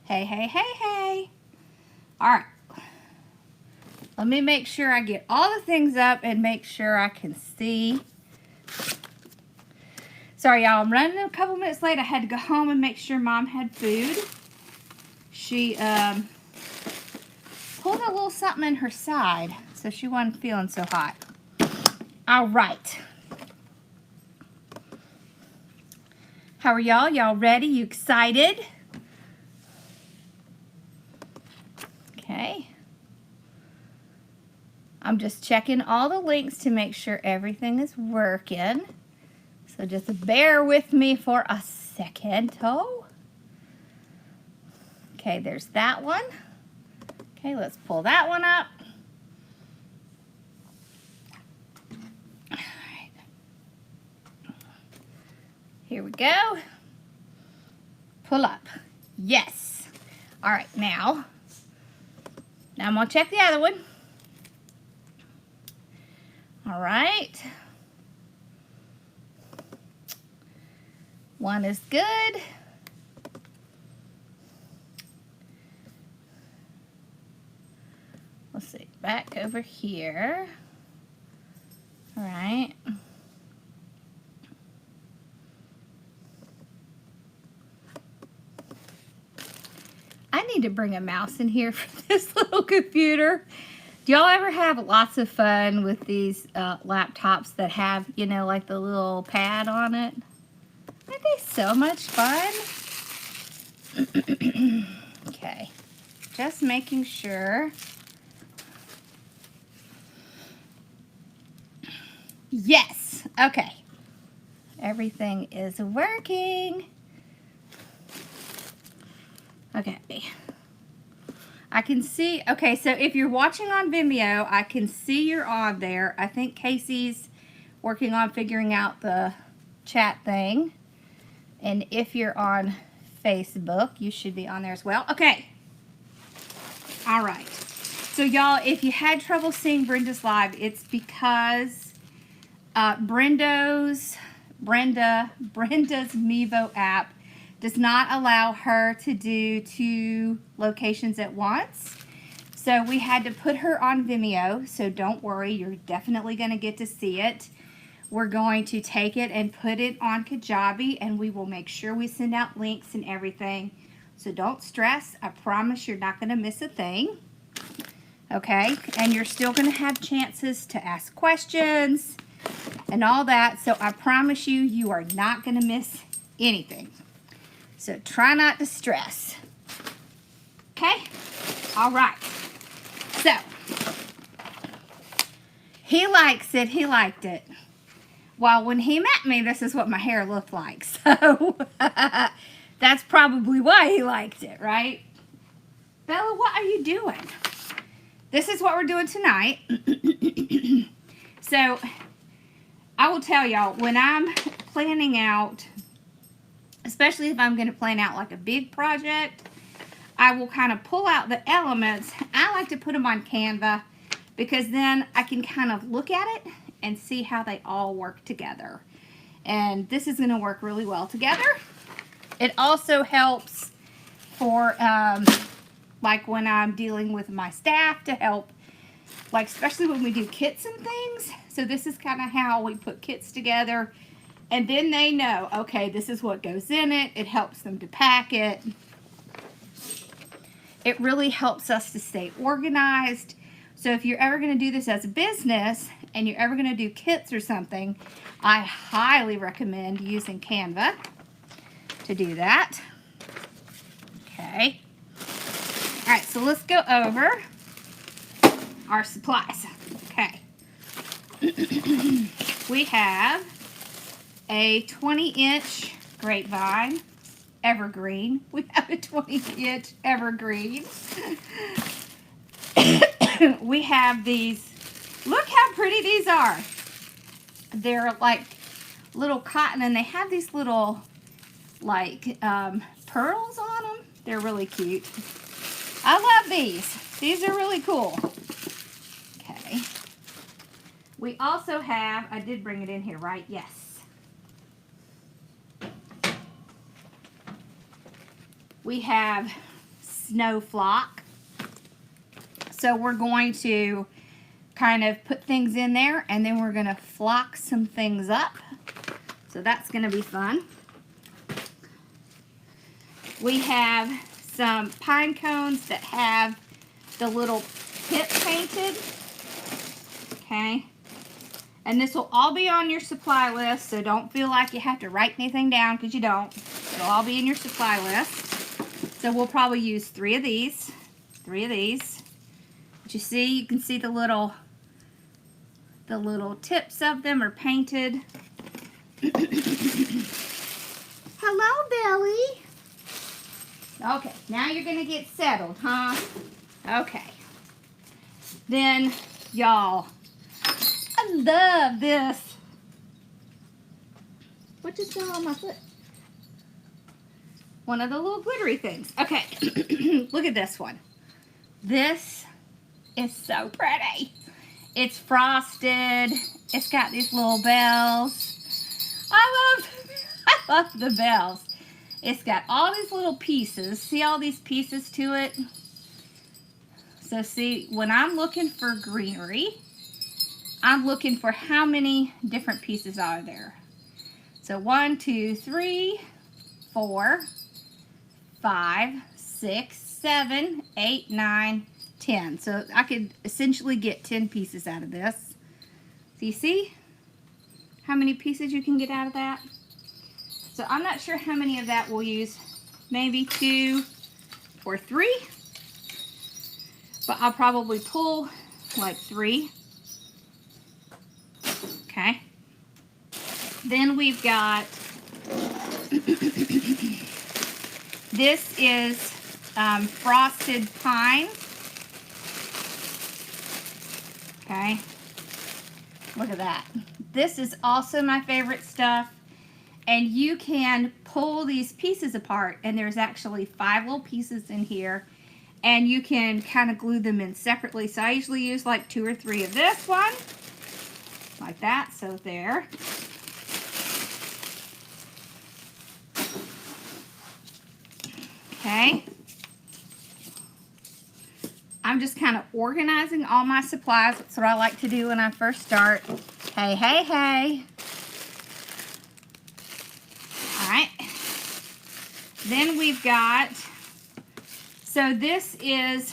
Hey, hey, hey, hey. All right. Let me make sure I get all the things up and make sure I can see. Sorry, y'all. I'm running a couple minutes late. I had to go home and make sure Mom had food. She pulled a little something in her side, so she wasn't feeling so hot. All right. How are y'all? Y'all ready? You excited? Okay. I'm just checking all the links to make sure everything is working. So just bear with me for a second. Oh. Okay, there's that one. Okay, let's pull that one up. All right. Here we go. Pull up. Yes. All right, now I'm gonna check the other one. All right. One is good. Let's see, back over here. All right. I need to bring a mouse in here for this little computer. Do y'all ever have lots of fun with these laptops that have, you know, like the little pad on it? Aren't they so much fun? Okay, just making sure. Yes, okay. Everything is working. Okay. I can see, okay, so if you're watching on Vimeo, I can see you're on there. I think Casey's working on figuring out the chat thing. And if you're on Facebook, you should be on there as well. Okay. All right. So y'all, if you had trouble seeing Brenda's live, it's because Brenda's Mevo app does not allow her to do 2 locations at once. So we had to put her on Vimeo. So don't worry, you're definitely going to get to see it. We're going to take it and put it on Kajabi, and we will make sure we send out links and everything. So don't stress. I promise you're not going to miss a thing. Okay? And you're still going to have chances to ask questions and all that. So I promise you, you are not going to miss anything. So try not to stress. Okay? All right. So, he likes it. He liked it. Well, when he met me, this is what my hair looked like. So, that's probably why he liked it, right? Bella, what are you doing? This is what we're doing tonight. So, I will tell y'all, when I'm planning out, especially if I'm going to plan out like a big project, I will kind of pull out the elements. I like to put them on Canva because then I can kind of look at it and see how they all work together. And this is going to work really well together. It also helps for like when I'm dealing with my staff to help, like especially when we do kits and things. So this is kind of how we put kits together. And then they know, okay, this is what goes in it. It helps them to pack it. It really helps us to stay organized. So if you're ever going to do this as a business and you're ever going to do kits or something, I highly recommend using Canva to do that. Okay. All right, so let's go over our supplies. Okay. We have a 20-inch grapevine, Evergreen. We have a 20-inch Evergreen. We have these. Look how pretty these are. They're like little cotton, and they have these little like pearls on them. They're really cute. I love these. These are really cool. Okay. We also have, I did bring it in here, right? Yes. We have snow flock. So we're going to kind of put things in there, and then we're going to flock some things up. So that's going to be fun. We have some pine cones that have the little pip painted. Okay. And this will all be on your supply list, so don't feel like you have to write anything down, because you don't. It'll all be in your supply list. So we'll probably use 3 of these. 3 of these. But you see, you can see the little tips of them are painted. Hello, Billy. Okay, now you're going to get settled, huh? Okay. Then, y'all, I love this. What just fell on my foot? One of the little glittery things. Okay, look at this one. This is so pretty. It's frosted. It's got these little bells. I love the bells. It's got all these little pieces. See all these pieces to it? So see, when I'm looking for greenery, I'm looking for how many different pieces are there. So 1, 2, 3, 4, 5, 6, 7, 8, 9, 10. So I could essentially get 10 pieces out of this. So you see how many pieces you can get out of that? So I'm not sure how many of that we'll use. Maybe 2 or 3. But I'll probably pull like 3. Okay. Then we've got, this is frosted pine. Okay. Look at that. This is also my favorite stuff. And you can pull these pieces apart, and there's actually 5 little pieces in here, and you can kind of glue them in separately. So I usually use like 2 or 3 of this one, like that. So there. Okay. I'm just kind of organizing all my supplies. That's what I like to do when I first start. Hey, hey, hey. All right. Then we've got, so this is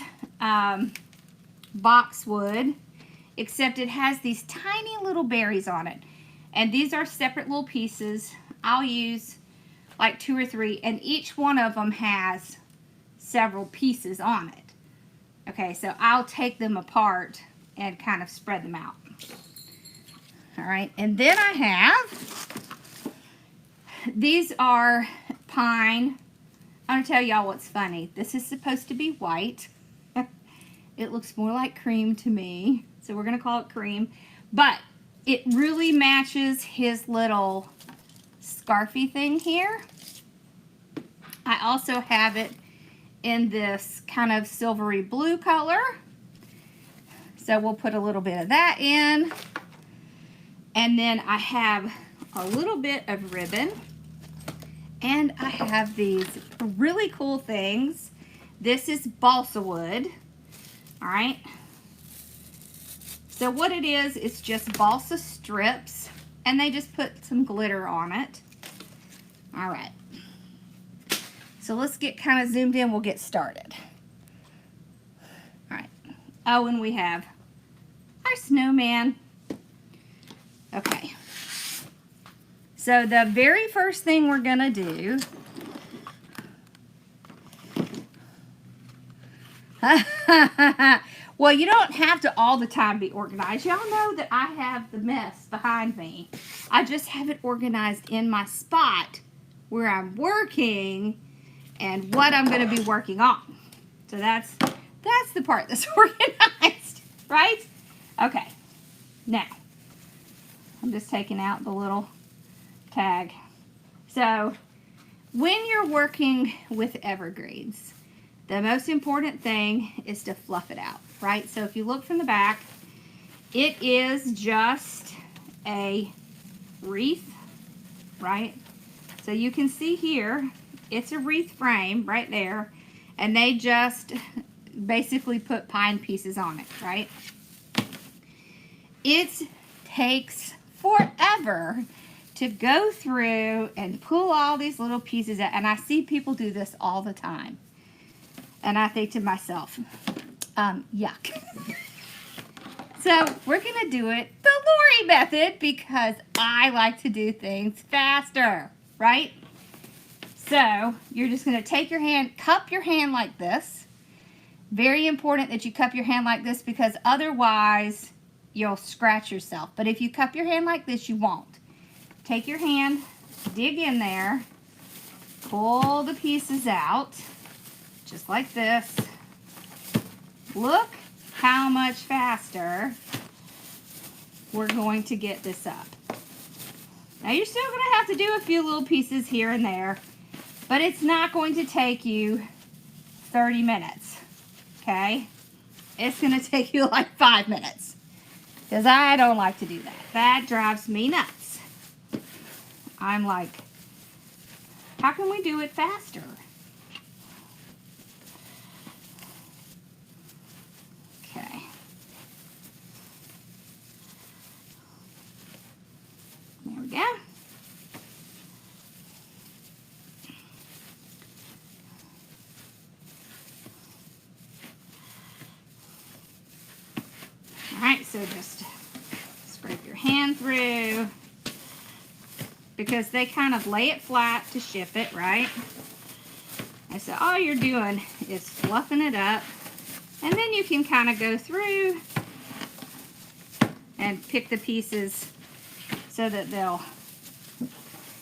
boxwood, except it has these tiny little berries on it. And these are separate little pieces. I'll use like 2 or 3, and each one of them has several pieces on it. Okay, so I'll take them apart and kind of spread them out. All right, and then I have, these are pine. I'm going to tell y'all what's funny. This is supposed to be white. It looks more like cream to me, so we're going to call it cream. But it really matches his little scarfy thing here. I also have it in this kind of silvery blue color. So we'll put a little bit of that in. And then I have a little bit of ribbon. And I have these really cool things. This is balsa wood. All right. So what it is, it's just balsa strips. And they just put some glitter on it. All right. So let's get kind of zoomed in. We'll get started. All right. Oh, and we have our snowman. Okay. So the very first thing we're going to do, well, you don't have to all the time be organized. Y'all know that I have the mess behind me. I just have it organized in my spot where I'm working and what I'm going to be working on. So that's the part that's organized, right? Okay. Now, I'm just taking out the little tag. So, when you're working with evergreens, the most important thing is to fluff it out, right? So if you look from the back, it is just a wreath, right? So you can see here, it's a wreath frame right there. and they just basically put pine pieces on it, right? It takes forever to go through and pull all these little pieces out, and I see people do this all the time, and I think to myself, yuck. So we're gonna do it the Lori method because I like to do things faster, right? So you're just gonna take your hand, cup your hand like this. Very important that you cup your hand like this because otherwise you'll scratch yourself. But if you cup your hand like this, you won't. Take your hand, dig in there, pull the pieces out, just like this. Look how much faster we're going to get this up. Now you're still going to have to do a few little pieces here and there, but it's not going to take you 30 minutes, okay? It's going to take you like 5 minutes because I don't like to do that. That drives me nuts. I'm like, how can we do it faster? Okay. There we go. Alright, so just scrape your hand through because they kind of lay it flat to ship it, right? And so all you're doing is fluffing it up, and then you can kind of go through and pick the pieces so that they'll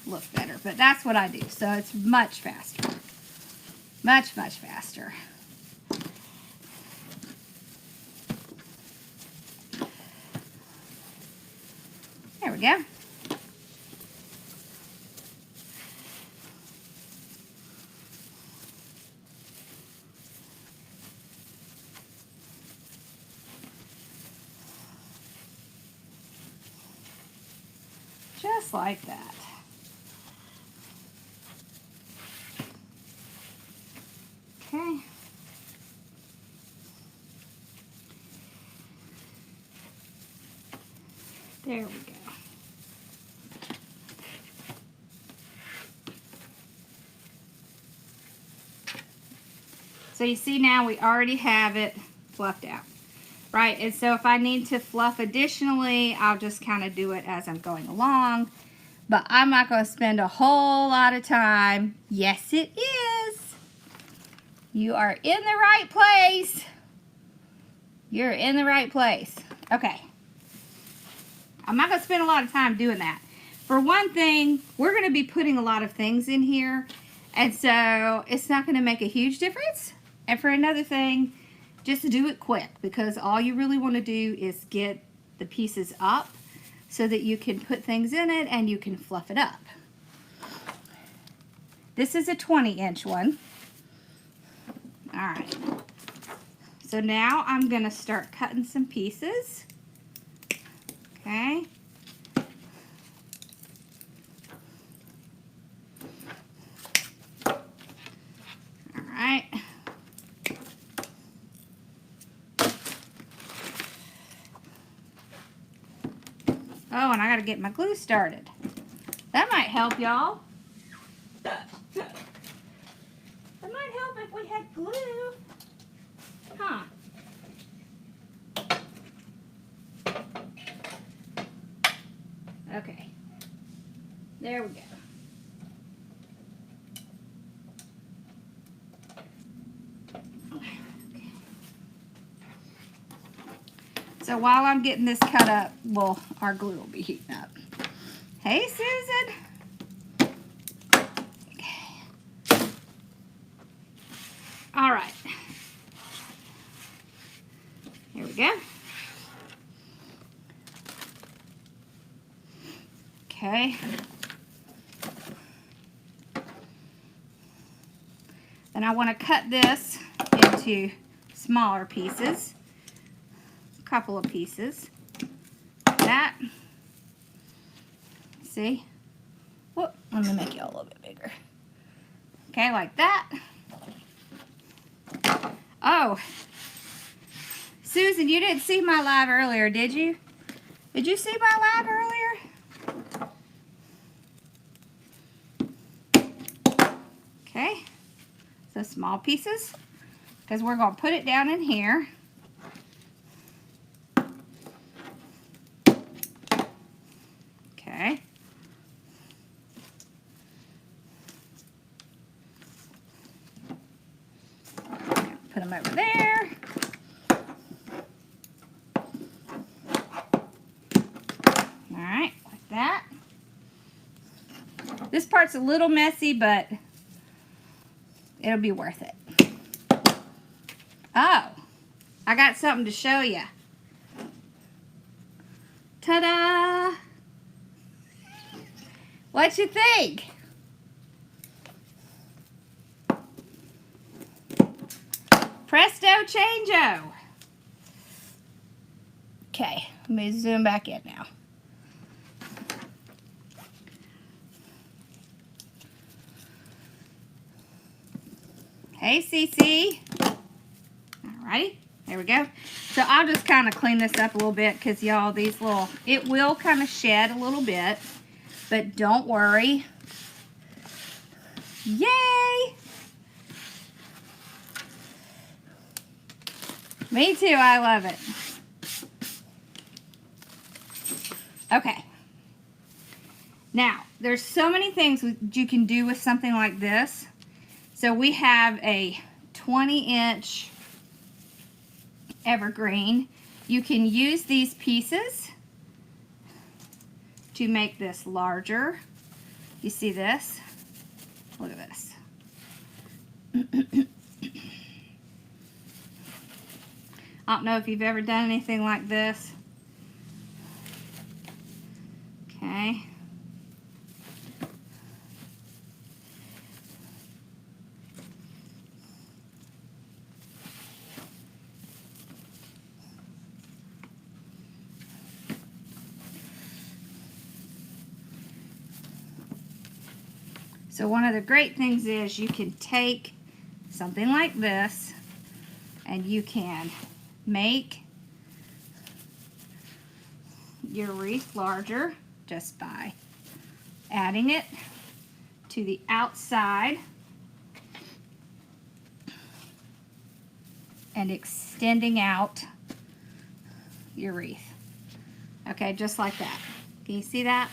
look better. But that's what I do, so it's much faster. Much, much faster. There we go. Just like that. Okay. There we go. So you see now we already have it fluffed out, right? And so if I need to fluff additionally, I'll just kind of do it as I'm going along. But I'm not going to spend a whole lot of time. Yes, it is. You are in the right place. You're in the right place. Okay. I'm not going to spend a lot of time doing that. For one thing, we're going to be putting a lot of things in here. And so it's not going to make a huge difference. And for another thing, just do it quick because all you really want to do is get the pieces up so that you can put things in it and you can fluff it up. This is a 20-inch one. All right. So now I'm going to start cutting some pieces. Okay. All right. Oh, and I got to get my glue started. That might help, y'all. That might help if we had glue. Huh. Okay. There we go. So while I'm getting this cut up, well, our glue will be heating up. Hey, Susan. Okay. All right. Here we go. Okay. Then I want to cut this into smaller pieces. Couple of pieces. That. See? Whoop. Let me make it a little bit bigger. Okay, like that. Oh, Susan, you didn't see my live earlier, did you? Did you see my live earlier? Okay, so small pieces, because we're going to put it down in here. Okay. Put them over there. All right, like that. This part's a little messy, but it'll be worth it. Oh, I got something to show you. Ta-da! What you think? Presto changeo. Okay, let me zoom back in now. Hey, Cece. Alrighty, there we go. So I'll just kind of clean this up a little bit because y'all, these little, it will kind of shed a little bit, but don't worry. Yay! Me too, I love it. Okay. Now, there's so many things you can do with something like this. So we have a 20-inch evergreen. You can use these pieces to make this larger. You see this? Look at this. I don't know if you've ever done anything like this. Okay. So one of the great things is you can take something like this and you can make your wreath larger just by adding it to the outside and extending out your wreath. Okay, just like that. Can you see that?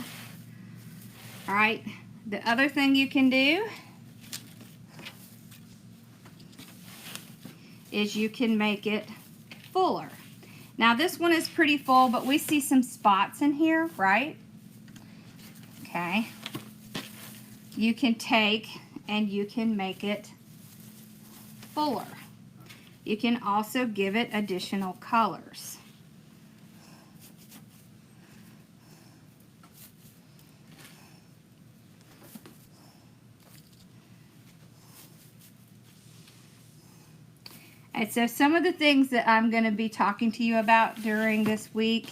All right. The other thing you can do is you can make it fuller. Now this one is pretty full, but we see some spots in here, right? Okay. You can take and you can make it fuller. You can also give it additional colors. And so some of the things that I'm going to be talking to you about during this week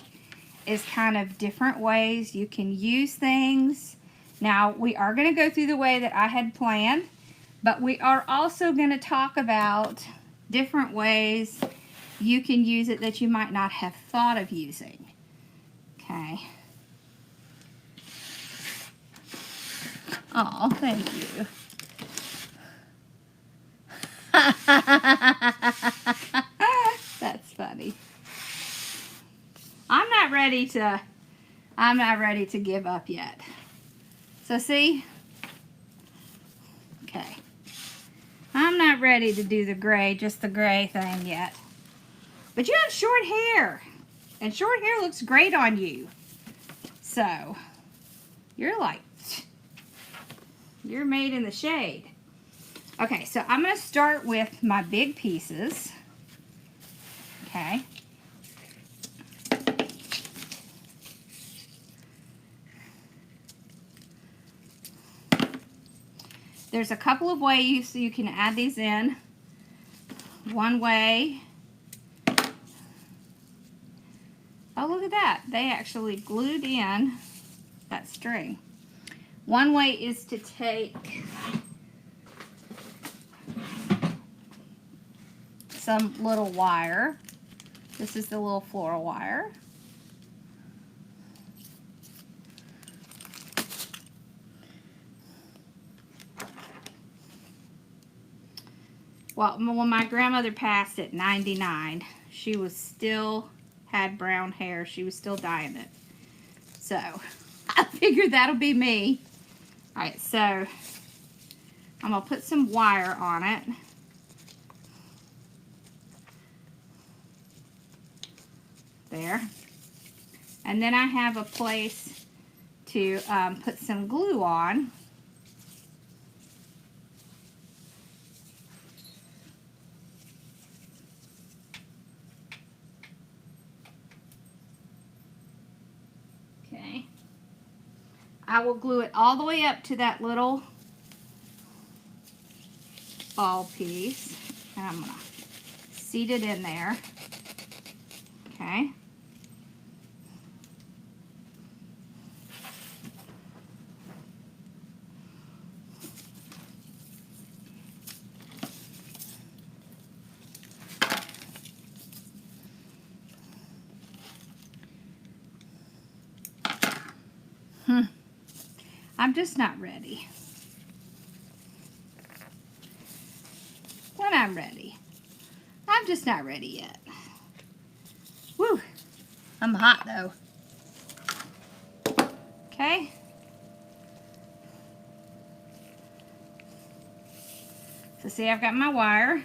is kind of different ways you can use things. Now, we are going to go through the way that I had planned, but we are also going to talk about different ways you can use it that you might not have thought of using. Okay. Oh, thank you. That's funny. I'm not ready to give up yet. So see? Okay. I'm not ready to do the gray, just the gray thing yet. But you have short hair. And short hair looks great on you. So, you're made in the shade. Okay, so I'm going to start with my big pieces. Okay. There's a couple of ways you can add these in. One way. Oh, look at that. They actually glued in that string. One way is to take some little wire. This is the little floral wire. Well, when my grandmother passed at 99, she was still had brown hair. She was still dyeing it. So, I figured that'll be me. Alright, so I'm going to put some wire on it. There. And then I have a place to put some glue on. Okay. I will glue it all the way up to that little ball piece. And I'm going to seat it in there. Okay. I'm just not ready. When I'm ready. I'm just not ready yet. Woo! I'm hot though. Okay. So see, I've got my wire.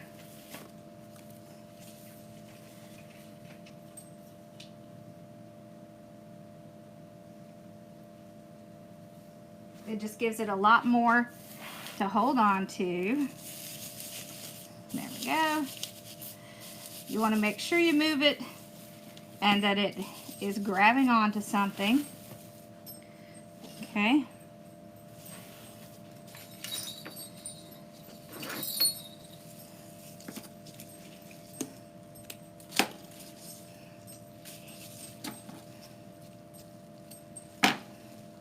It just gives it a lot more to hold on to. There we go. You want to make sure you move it and that it is grabbing onto something. Okay.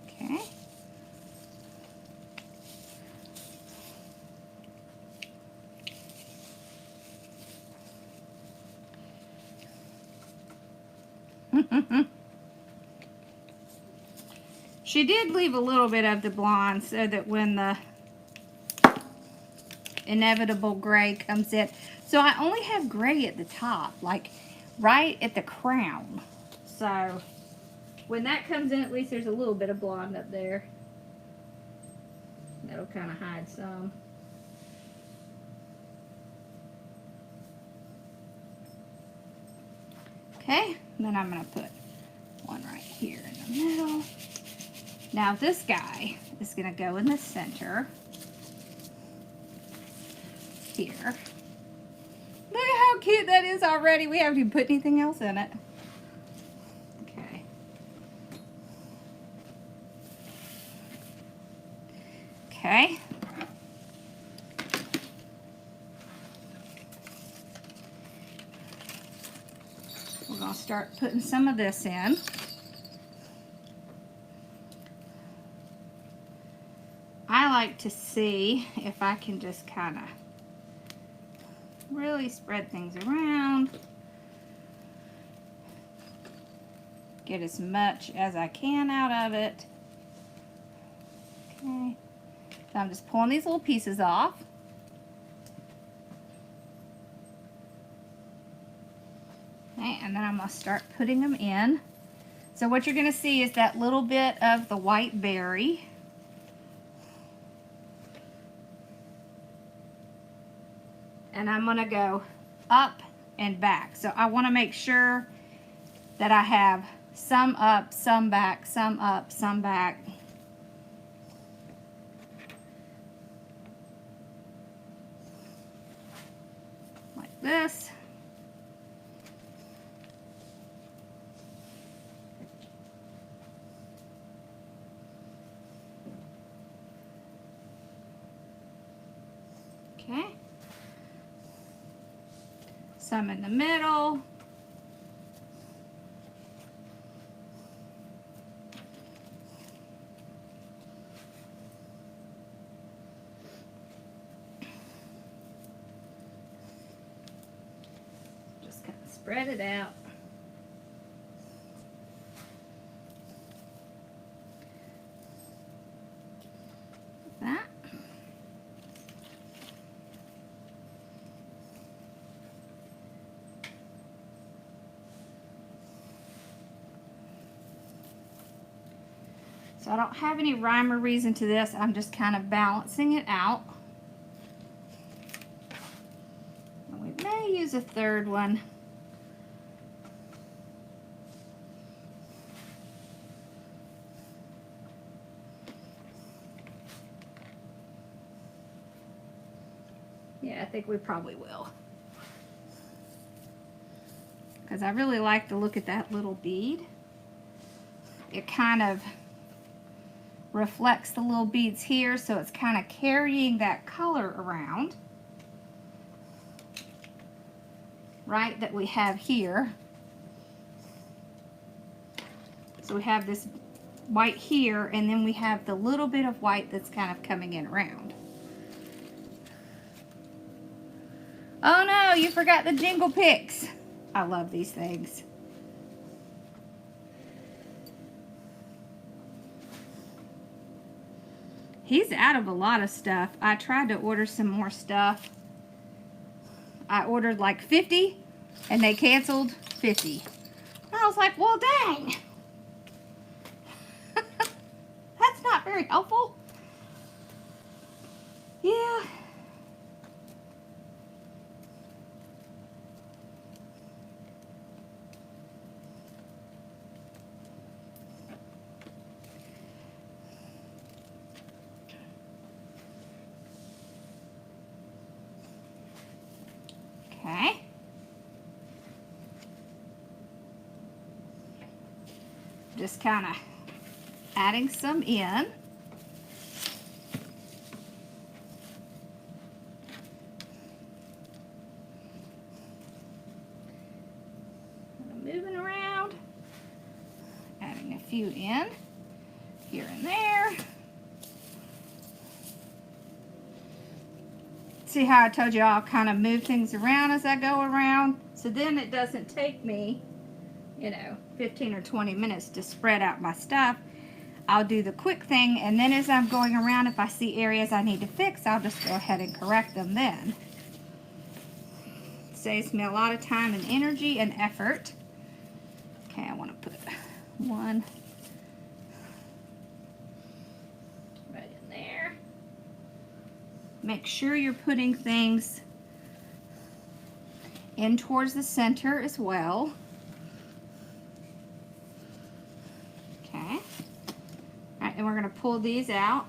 Okay. She did leave a little bit of the blonde so that when the inevitable gray comes in. So I only have gray at the top, like right at the crown. So when that comes in, at least there's a little bit of blonde up there. That'll kind of hide some. Okay, then I'm going to put one right here in the middle. Now this guy is going to go in the center. Here. Look at how cute that is already. We haven't even put anything else in it. Okay. Okay. We're going to start putting some of this in. I like to see if I can just kind of really spread things around. Get as much as I can out of it. Okay. So I'm just pulling these little pieces off. Okay, and then I'm going to start putting them in. So what you're going to see is that little bit of the white berry. And I'm going to go up and back. So I want to make sure that I have some up, some back, some up, some back. Like this. Okay. Some in the middle. spread it out. That. So I don't have any rhyme or reason to this. I'm just kind of balancing it out. And we may use a third one. Yeah, I think we probably will. Because I really like the look at that little bead. It kind of reflects the little beads here, so it's kind of carrying that color around, right, that we have here. So we have this white here, and then we have the little bit of white that's kind of coming in around. Oh no, you forgot the jingle picks. I love these things. He's out of a lot of stuff. I tried to order some more stuff. I ordered like 50 and they canceled 50. I was like, well, dang. That's not very helpful. Yeah. Okay. Just kind of adding some in. Moving around, adding a few in here and there. See how I told you I'll kind of move things around as I go around, so then it doesn't take me, you know, 15 or 20 minutes to spread out my stuff. I'll do the quick thing, and then as I'm going around, if I see areas I need to fix, I'll just go ahead and correct them then. It saves me a lot of time and energy and effort. Okay, I want to put one right in there. Make sure you're putting things in towards the center as well. Okay. All right, and we're going to pull these out.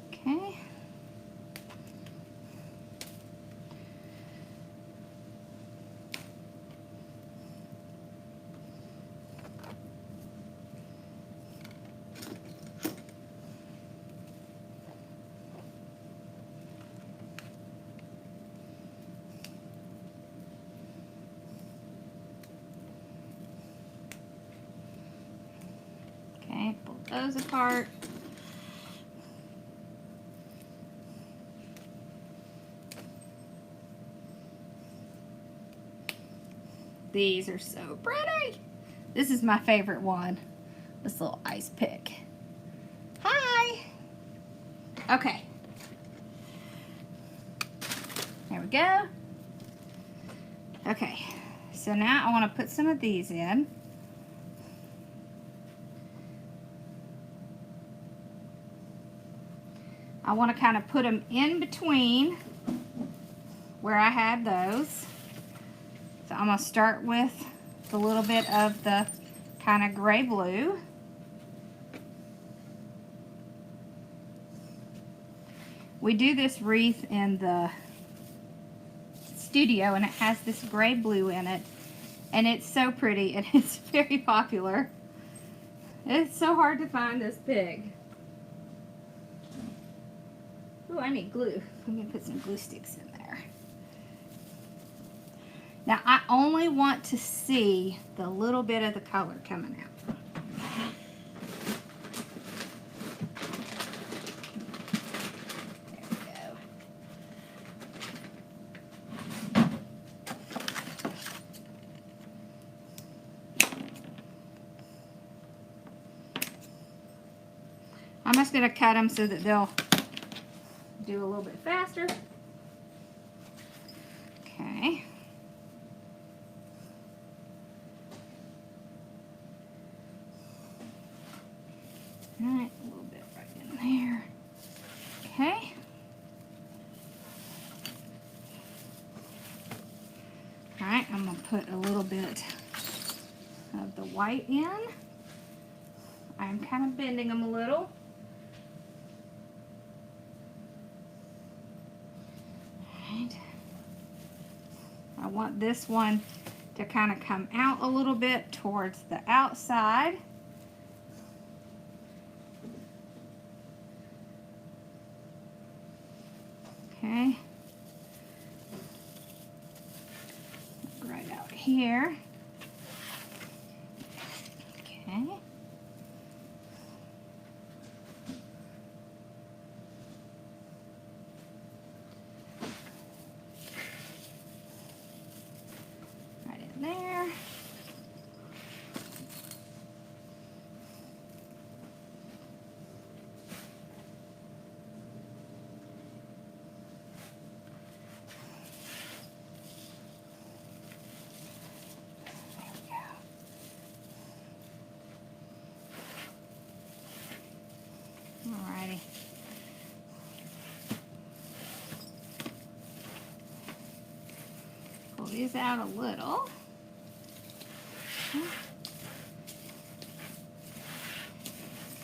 Okay. Okay, pull those apart. These are so pretty. This is my favorite one. This little ice pick. Hi. Okay. There we go. Okay. So now I want to put some of these in. I want to kind of put them in between where I had those. So I'm going to start with a little bit of the kind of gray blue. We do this wreath in the studio, and it has this gray blue in it, and it's so pretty, and it's very popular. It's so hard to find this big. Oh, I need glue. I'm going to put some glue sticks in there. Now, I only want to see the little bit of the color coming out. There we go. I'm just going to cut them so that they'll do a little bit faster. Okay. All right, a little bit right in there. Okay. All right, I'm going to put a little bit of the white in. I'm kind of bending them a little. All right. I want this one to kind of come out a little bit towards the outside. Okay. Right out here. Okay. Right in there. Alrighty. Pull these out a little.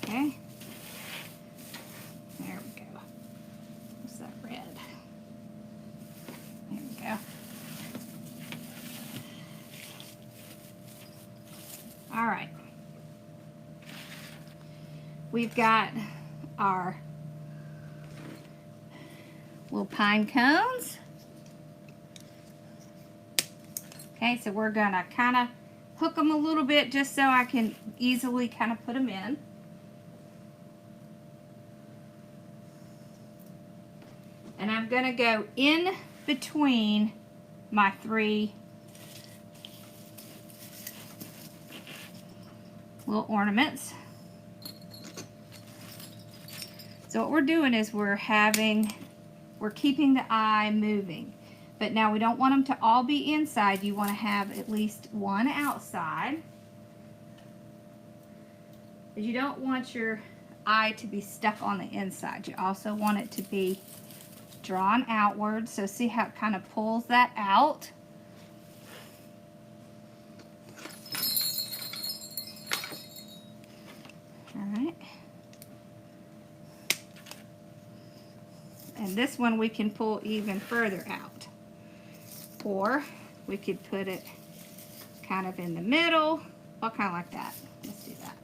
Okay. There we go. What's that red? There we go. Alright. We've got our little pine cones. Okay, so we're gonna kind of hook them a little bit just so I can easily kind of put them in. And I'm gonna go in between my 3 little ornaments. So what we're doing is we're keeping the eye moving. But now we don't want them to all be inside. You want to have at least one outside. But you don't want your eye to be stuck on the inside. You also want it to be drawn outward. So see how it kind of pulls that out. All right. And this one we can pull even further out. Or we could put it kind of in the middle. Well, kind of like that. Let's do that.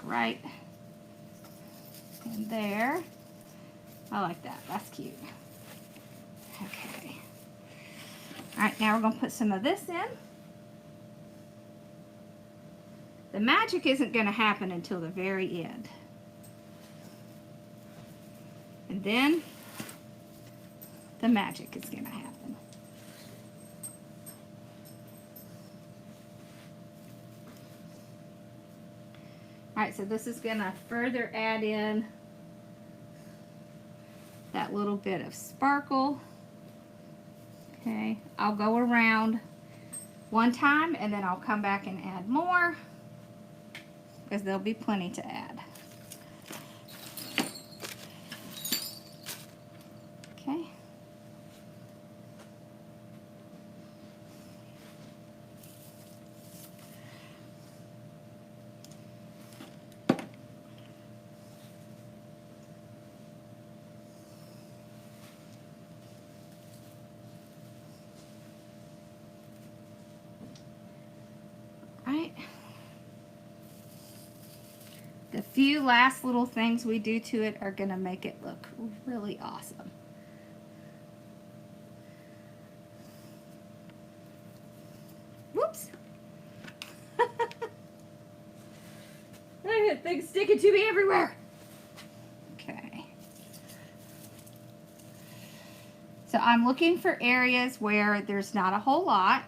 Right in there. I like that. That's cute. Okay. All right, now we're going to put some of this in. The magic isn't going to happen until the very end. And then the magic is going to happen. Alright, so this is going to further add in that little bit of sparkle. Okay, I'll go around one time and then I'll come back and add more because there'll be plenty to add. Okay. Right. The few last little things we do to it are going to make it look really awesome. Whoops. That thing's sticking to me everywhere. Okay. So I'm looking for areas where there's not a whole lot.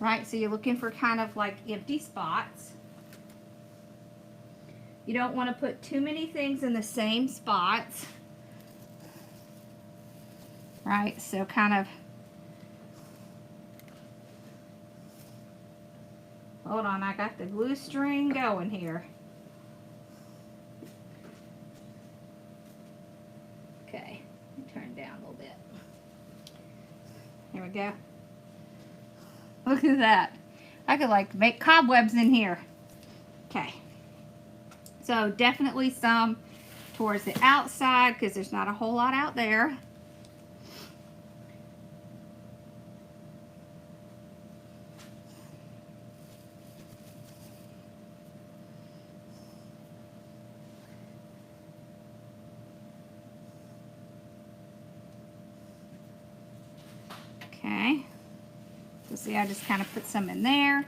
right? So you're looking for kind of like empty spots. You don't want to put too many things in the same spots, right? So kind of, hold on, I got the glue string going here. Okay, turn it down a little bit. Here we go. Look at that. I could like make cobwebs in here. Okay. So definitely some towards the outside because there's not a whole lot out there. Okay. So see, I just kind of put some in there.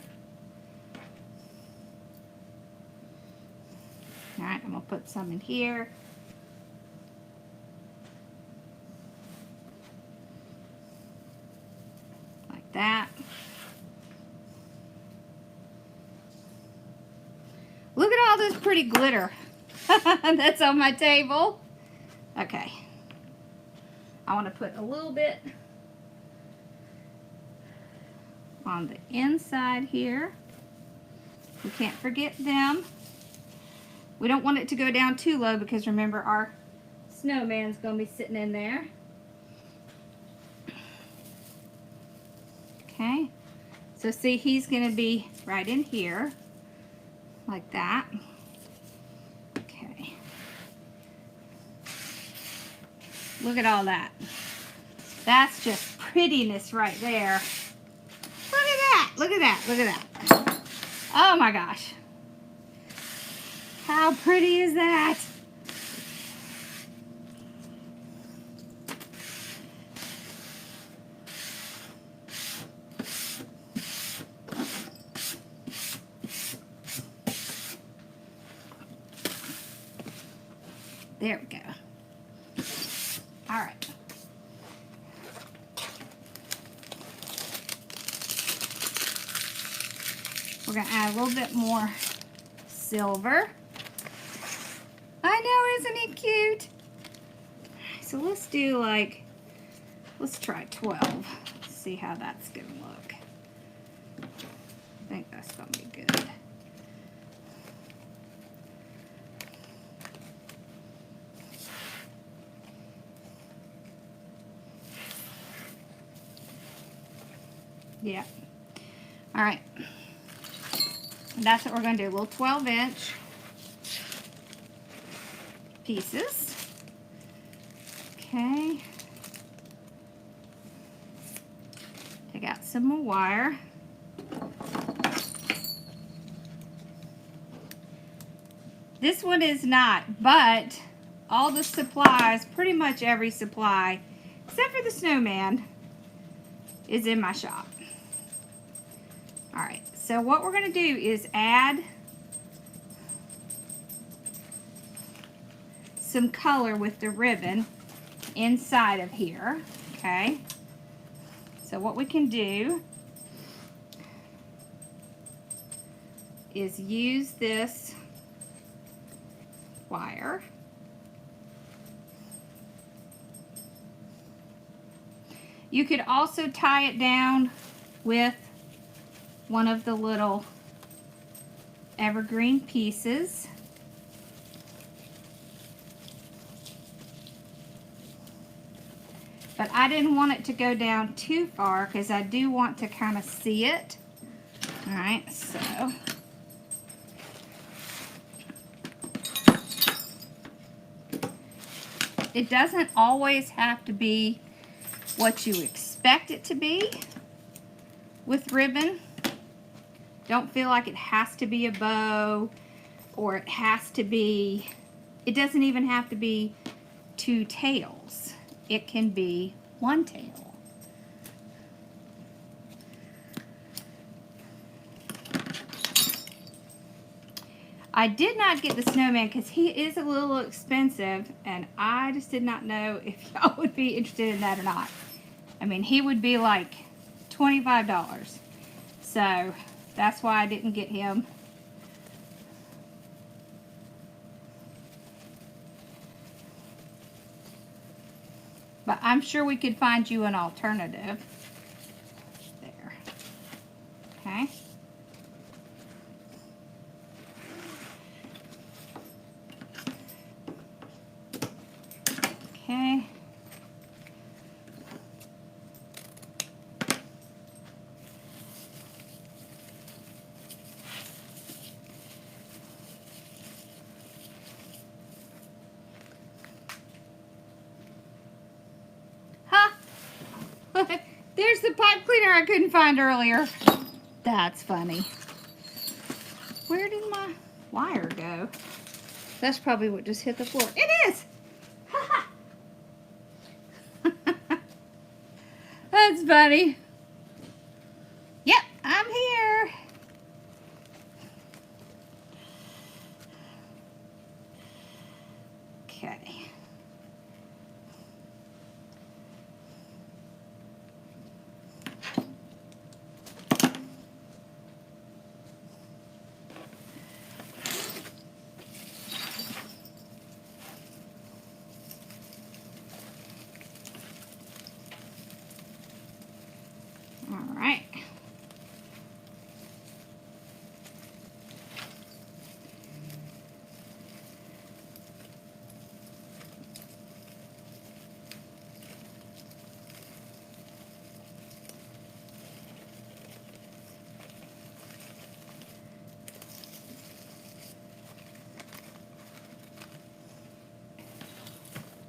All right, I'm gonna put some in here. Like that. Look at all this pretty glitter that's on my table. Okay. I want to put a little bit on the inside here. We can't forget them. We don't want it to go down too low because remember our snowman's going to be sitting in there. Okay. So see, he's going to be right in here like that. Okay. Look at all that. That's just prettiness right there. Look at that. Look at that. Look at that. Oh my gosh. How pretty is that? There we go. All right. We're going to add a little bit more silver. I know, isn't he cute? So let's do like, let's try 12. See how that's going to look. I think that's going to be good. Yeah. All right. And that's what we're going to do. Little 12-inch pieces. Okay. Take out some more wire. This one is not, but all the supplies, pretty much every supply, except for the snowman, is in my shop. All right, so what we're going to do is add some color with the ribbon inside of here, okay? So what we can do is use this wire. You could also tie it down with one of the little evergreen pieces. But I didn't want it to go down too far because I do want to kind of see it. All right, so it doesn't always have to be what you expect it to be with ribbon. Don't feel like it has to be a bow or it has to be, it doesn't even have to be 2 tails. It can be 1 tail. I did not get the snowman because he is a little expensive and I just did not know if y'all would be interested in that or not. I mean, he would be like $25. So that's why I didn't get him. But I'm sure we could find you an alternative. There. Okay. Okay. Huh? There's the pipe cleaner I couldn't find earlier. That's funny. Where did my wire go? That's probably what just hit the floor. It is! That's funny. Yep, I'm here. Okay. All right.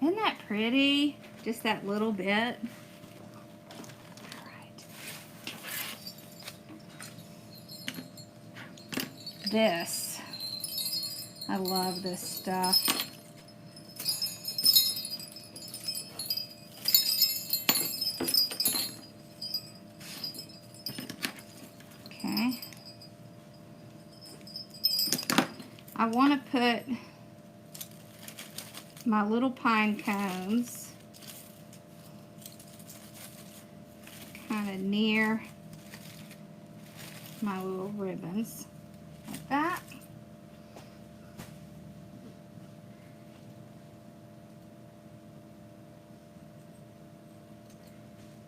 Isn't that pretty? Just that little bit. All right. This. I love this stuff. Okay. I want to put my little pine cones kind of near my little ribbons, like that.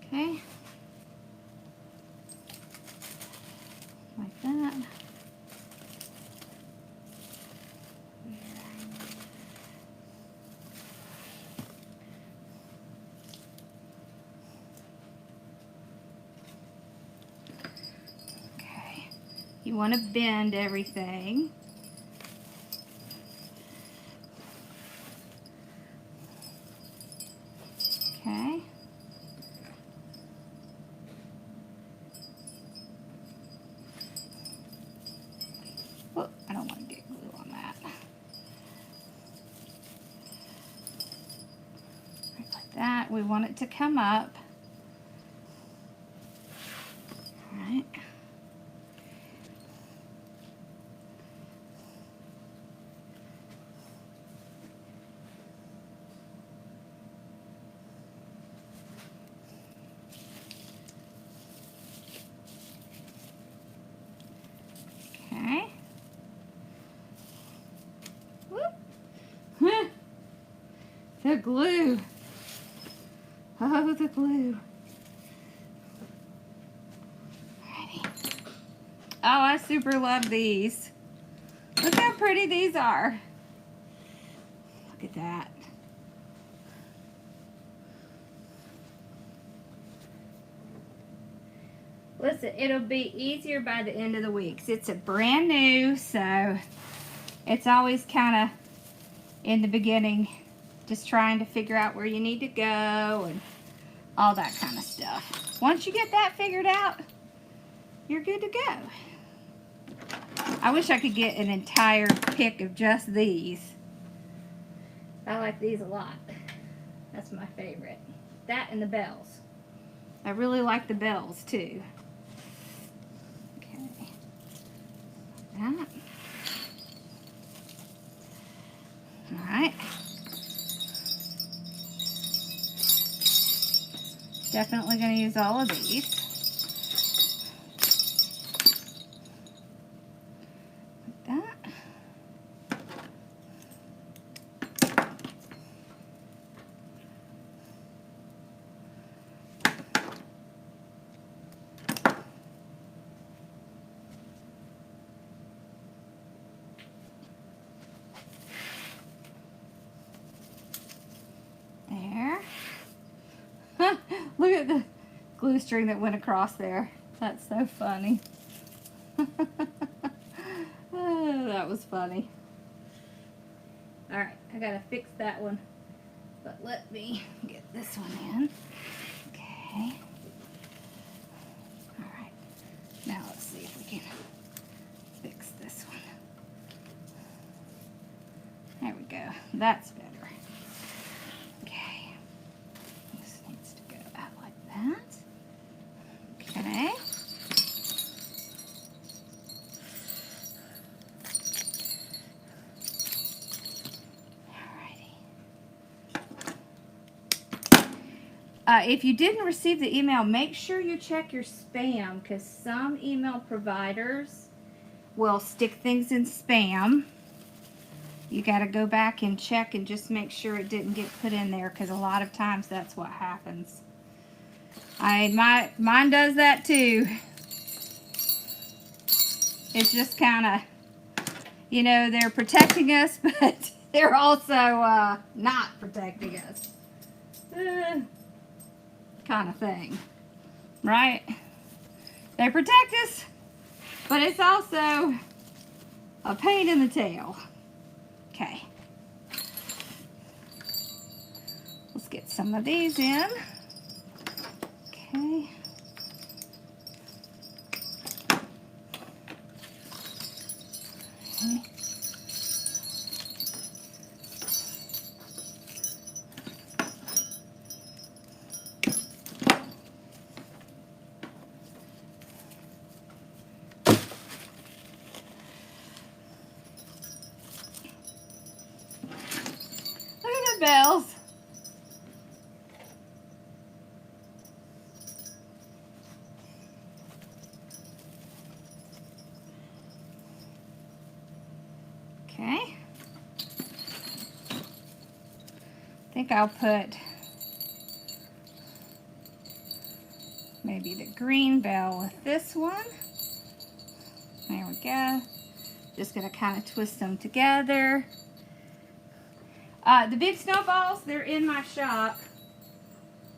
Okay. Like that. You want to bend everything. Okay. Oh, I don't want to get glue on that. Right, like that. We want it to come up. All right. Okay. Whoop. The glue. Oh, the glue. Alrighty. Oh, I super love these. Look how pretty these are. Look at that. Listen, it'll be easier by the end of the week. It's a brand new, so it's always kind of in the beginning just trying to figure out where you need to go and all that kind of stuff. Once you get that figured out, you're good to go. I wish I could get an entire pick of just these. I like these a lot. That's my favorite. That and the bells. I really like the bells too. Okay. That. All right. Definitely going to use all of these. at the glue string that went across there. That's so funny. Oh, that was funny. Alright, I gotta fix that one. But let me get this one in. Okay. Alright. Now let's see if we can fix this one. There we go. That's better. Okay. This needs to go out like that. Okay. If you didn't receive the email, make sure you check your spam, because some email providers will stick things in spam. You got to go back and check and just make sure it didn't get put in there, because a lot of times that's what happens. Mine does that too. It's just kind of, you know, they're protecting us, but they're also not protecting us. Kind of thing, right? They protect us, but it's also a pain in the tail. Okay, let's get some of these in. Okay. Okay. Bells. Okay. I think I'll put maybe the green bell with this one. There we go. Just gonna kind of twist them together. The big snowballs, they're in my shop.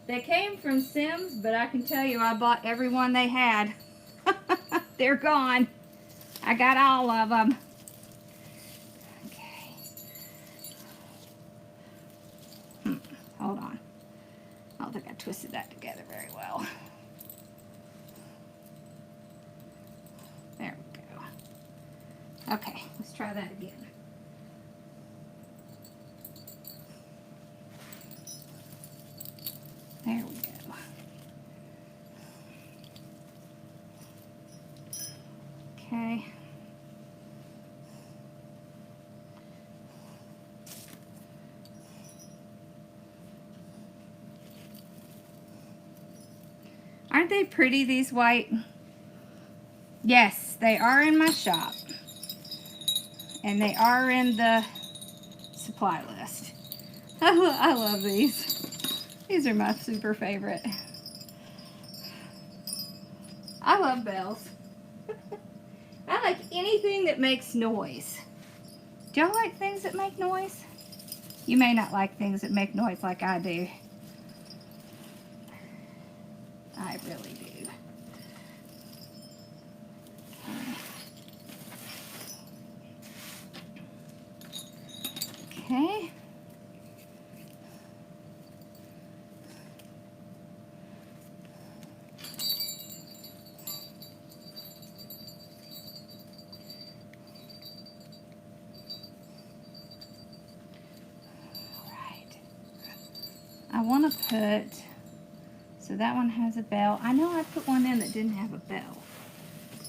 They came from Sims, but I can tell you I bought every one they had. They're gone. I got all of them. Okay. Hold on. I don't think I twisted that together very well. There we go. Okay, let's try that again. There we go. Okay. Aren't they pretty, these white? Yes, they are in my shop. And they are in the supply list. I love these. These are my super favorite. I love bells. I like anything that makes noise. Do y'all like things that make noise? You may not like things that make noise like I do. I really do. Okay. I want to put, so that one has a bell. I know I put one in that didn't have a bell.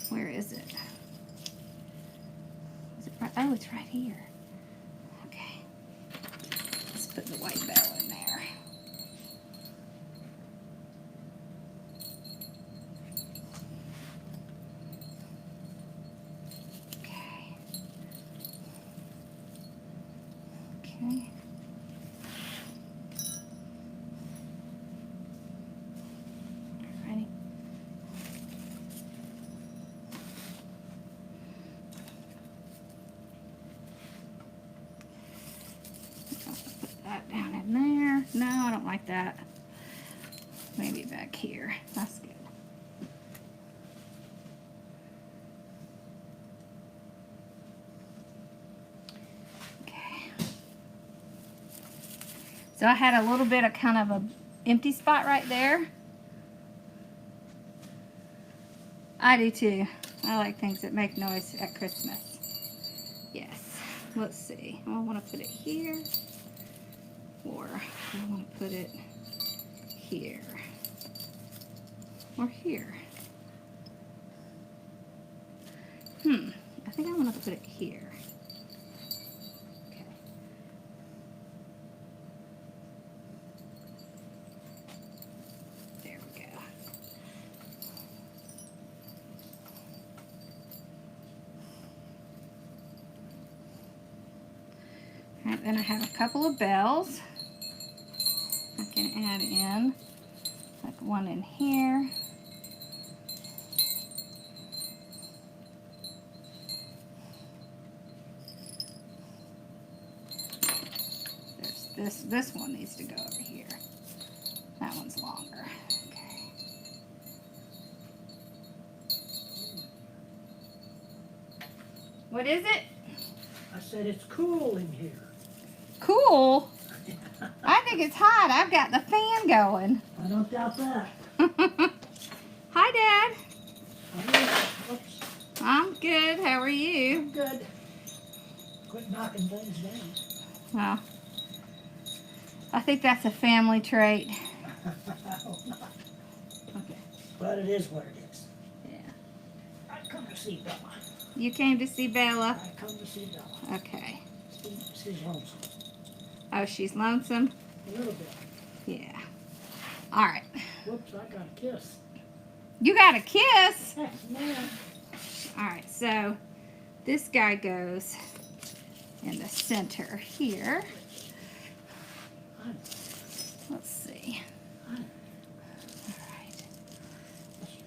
Where is it? Is it right? Oh, it's right here. Okay. Let's put the white bell in there. Okay. Okay. Down in there. No, I don't like that. Maybe back back here. That's good. Okay. So I had a little bit of kind of a empty spot right there. I do too. I like things that make noise at Christmas. Yes. Let's see. I want to put it here, or I want to put it here, or here. I think I want to put it here. Okay. There we go. All right, then I have a couple of bells I can add in, like one in here. This one needs to go over here. That one's longer. Okay. What is it? I said it's cool in here. Cool? I think it's hot. I've got the fan going. I don't doubt that. Hi, Dad. Oops. I'm good. How are you? Good. Quit knocking things down. Well, I think that's a family trait. I hope not. Okay. But it is what it is. Yeah. I come to see Bella. You came to see Bella? I come to see Bella. Okay. She's lonesome. Oh, she's lonesome? A little bit. Yeah. All right. Whoops, I got a kiss. You got a kiss? Man. All right, so this guy goes in the center here. Let's see. All right.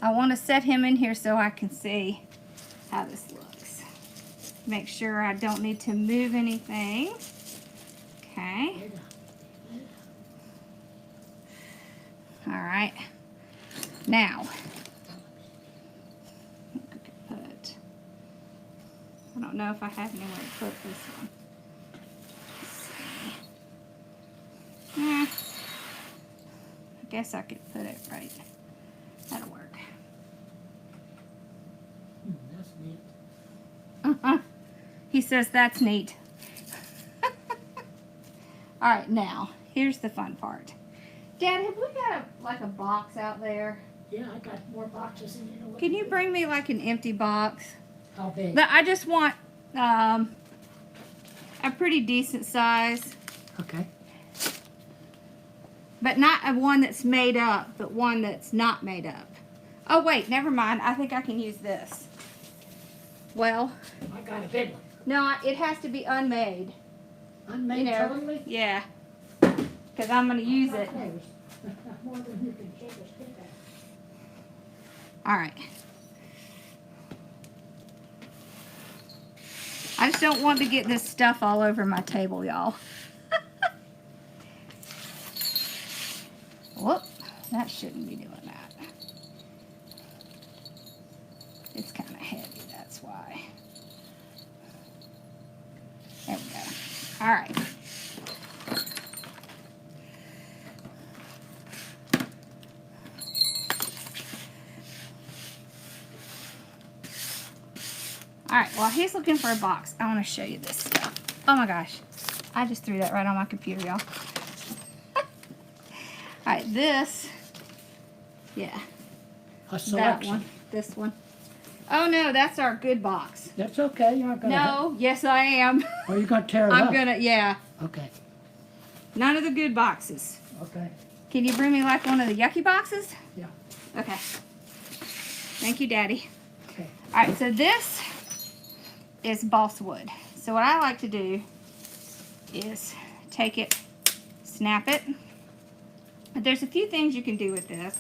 I want to set him in here so I can see how this looks. Make sure I don't need to move anything. Okay. All right. Now, I don't know if I have anywhere to put this one. Let's see. I guess I could put it right. That'll work. That's neat. He says that's neat. All right, now here's the fun part. Dad, have we got like a box out there? Yeah, I got more boxes in here. Can you bring me like an empty box? How big? But I just want a pretty decent size, Okay. but not a one that's made up, but one that's not made up. Oh wait, never mind. I think I can use this. Well, I got a big one. no, it has to be unmade. Unmade You know, totally? yeah, because I'm going to use it. More than you can shake a stick at. All right. I just don't want to get this stuff all over my table, y'all. Whoop, that shouldn't be doing that. It's kind of heavy, that's why. There we go. All right. Alright, while he's looking for a box, I want to show you this stuff. Oh my gosh. I just threw that right on my computer, y'all. Alright, this. Yeah. A selection. That one. This one. Oh no, that's our good box. That's okay. You're not gonna. No, yes I am. Or are you gonna tear it I'm up? gonna, yeah. Okay. None of the good boxes. Okay. Can you bring me like one of the yucky boxes? Yeah. Okay. Thank you, Daddy. Okay. Alright, so this is balsa wood. So what I like to do is take it, snap it. But there's a few things you can do with this.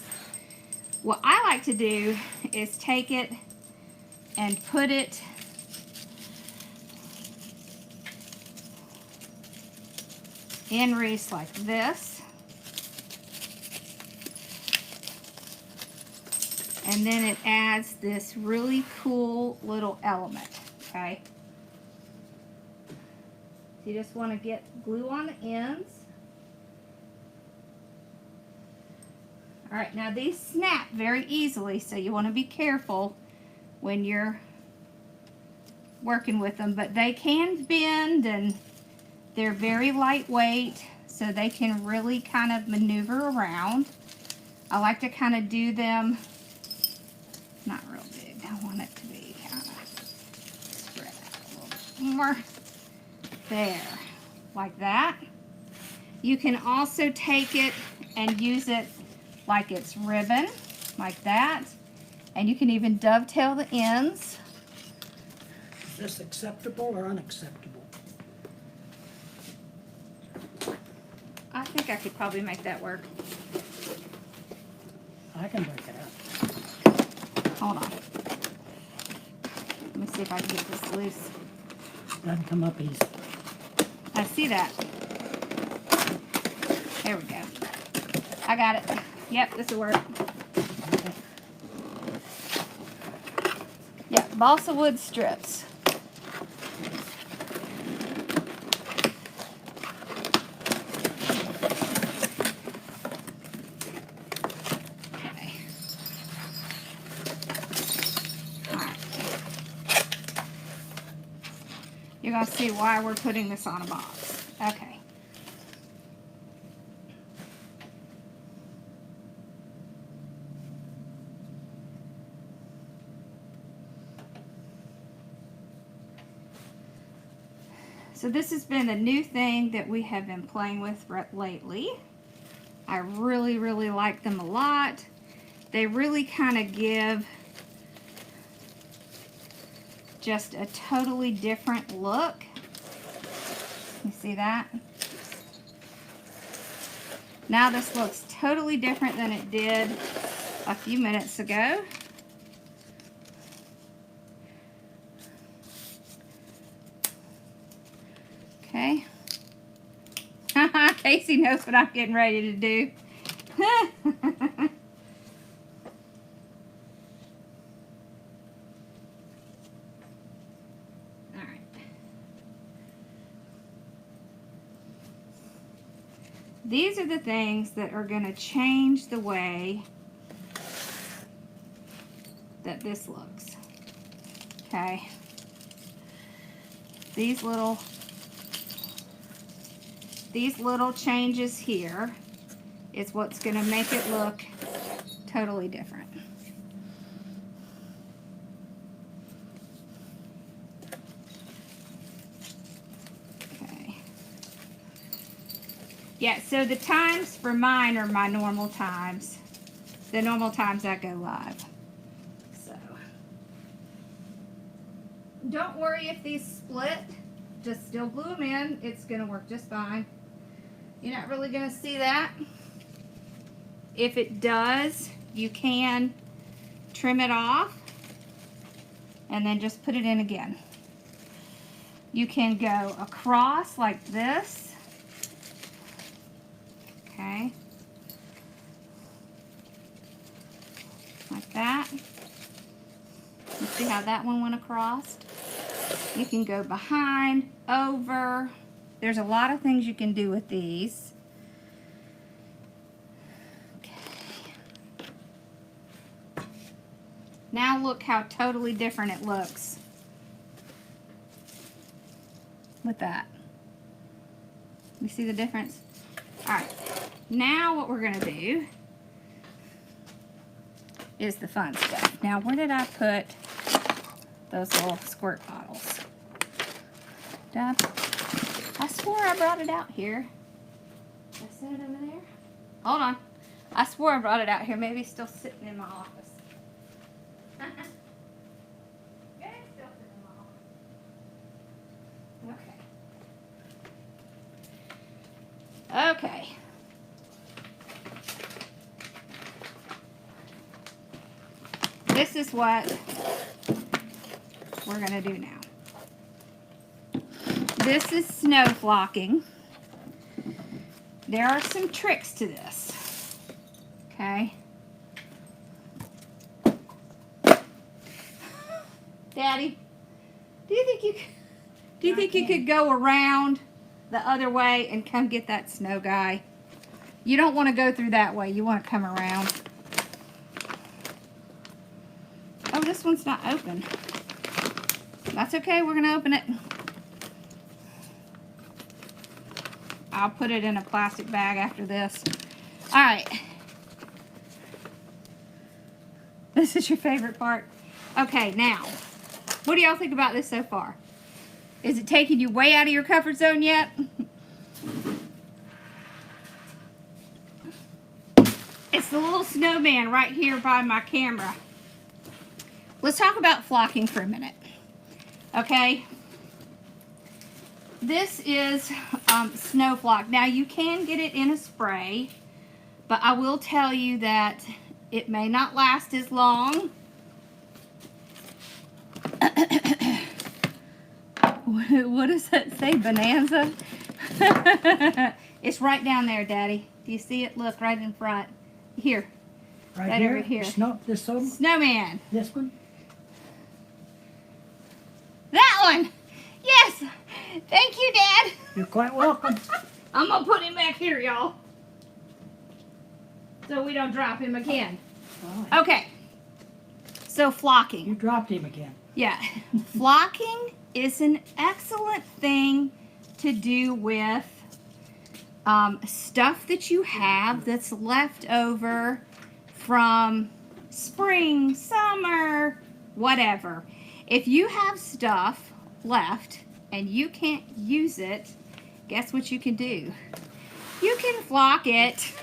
What I like to do is take it and put it in wreaths like this. And then it adds this really cool little element, okay? You just want to get glue on the ends. All right, now these snap very easily, so you want to be careful when you're working with them, but they can bend and they're very lightweight, so they can really kind of maneuver around. I like to kind of do them not real big. I want it to be kind of spread out a little bit more. There, like that. You can also take it and use it like it's ribbon, like that. And you can even dovetail the ends. Is this acceptable or unacceptable? I think I could probably make that work. I can break it up. Hold on. Let me see if I can get this loose. Doesn't come up easy. I see that. There we go. I got it. Yep, this will work. Okay. Yeah, balsa wood strips. Okay. All right. You're going to see why we're putting this on a box. Okay. So this has been a new thing that we have been playing with lately. I really, really like them a lot. They really kind of give just a totally different look. You see that? Now this looks totally different than it did a few minutes ago. Okay. Casey knows what I'm getting ready to do. Alright. These are the things that are going to change the way that this looks. Okay. These little changes here is what's going to make it look totally different. Okay. Yeah, so the times for mine are my normal times. The normal times I go live. So, don't worry if these split. Just still glue them in. It's going to work just fine. You're not really going to see that. If it does, you can trim it off and then just put it in again. You can go across like this. Okay. Like that. You see how that one went across? You can go behind, over. There's a lot of things you can do with these. Okay. Now look how totally different it looks with that. You see the difference? Alright, now what we're going to do is the fun stuff. Now, where did I put those little squirt bottles? I swore I brought it out here. Did I set it over there? Hold on. I swore I brought it out here. Maybe it's still sitting in my office. Maybe it's still sitting in my office. Okay. Okay. This is what we're going to do now. This is snow flocking. There are some tricks to this. Okay. Daddy, do you think you could go around the other way and come get that snow guy? You don't want to go through that way. You want to come around. Oh, this one's not open. That's okay. We're going to open it. I'll put it in a plastic bag after this. All right. This is your favorite part. Okay, now, what do y'all think about this so far? Is it taking you way out of your comfort zone yet? It's the little snowman right here by my camera. Let's talk about flocking for a minute. Okay. This is snow flock. Now, you can get it in a spray, but I will tell you that it may not last as long. What does that say? Bonanza? It's right down there, Daddy. Do you see it? Look, right in front. Here. Right over here. This one? Snowman. This one? That one. Yes. Thank you, Dad. You're quite welcome. I'm going to put him back here, y'all, so we don't drop him again. All right. Okay. So flocking. You dropped him again. Yeah. Flocking is an excellent thing to do with stuff that you have that's left over from spring, summer, whatever. If you have stuff left and you can't use it, guess what you can do? You can flock it,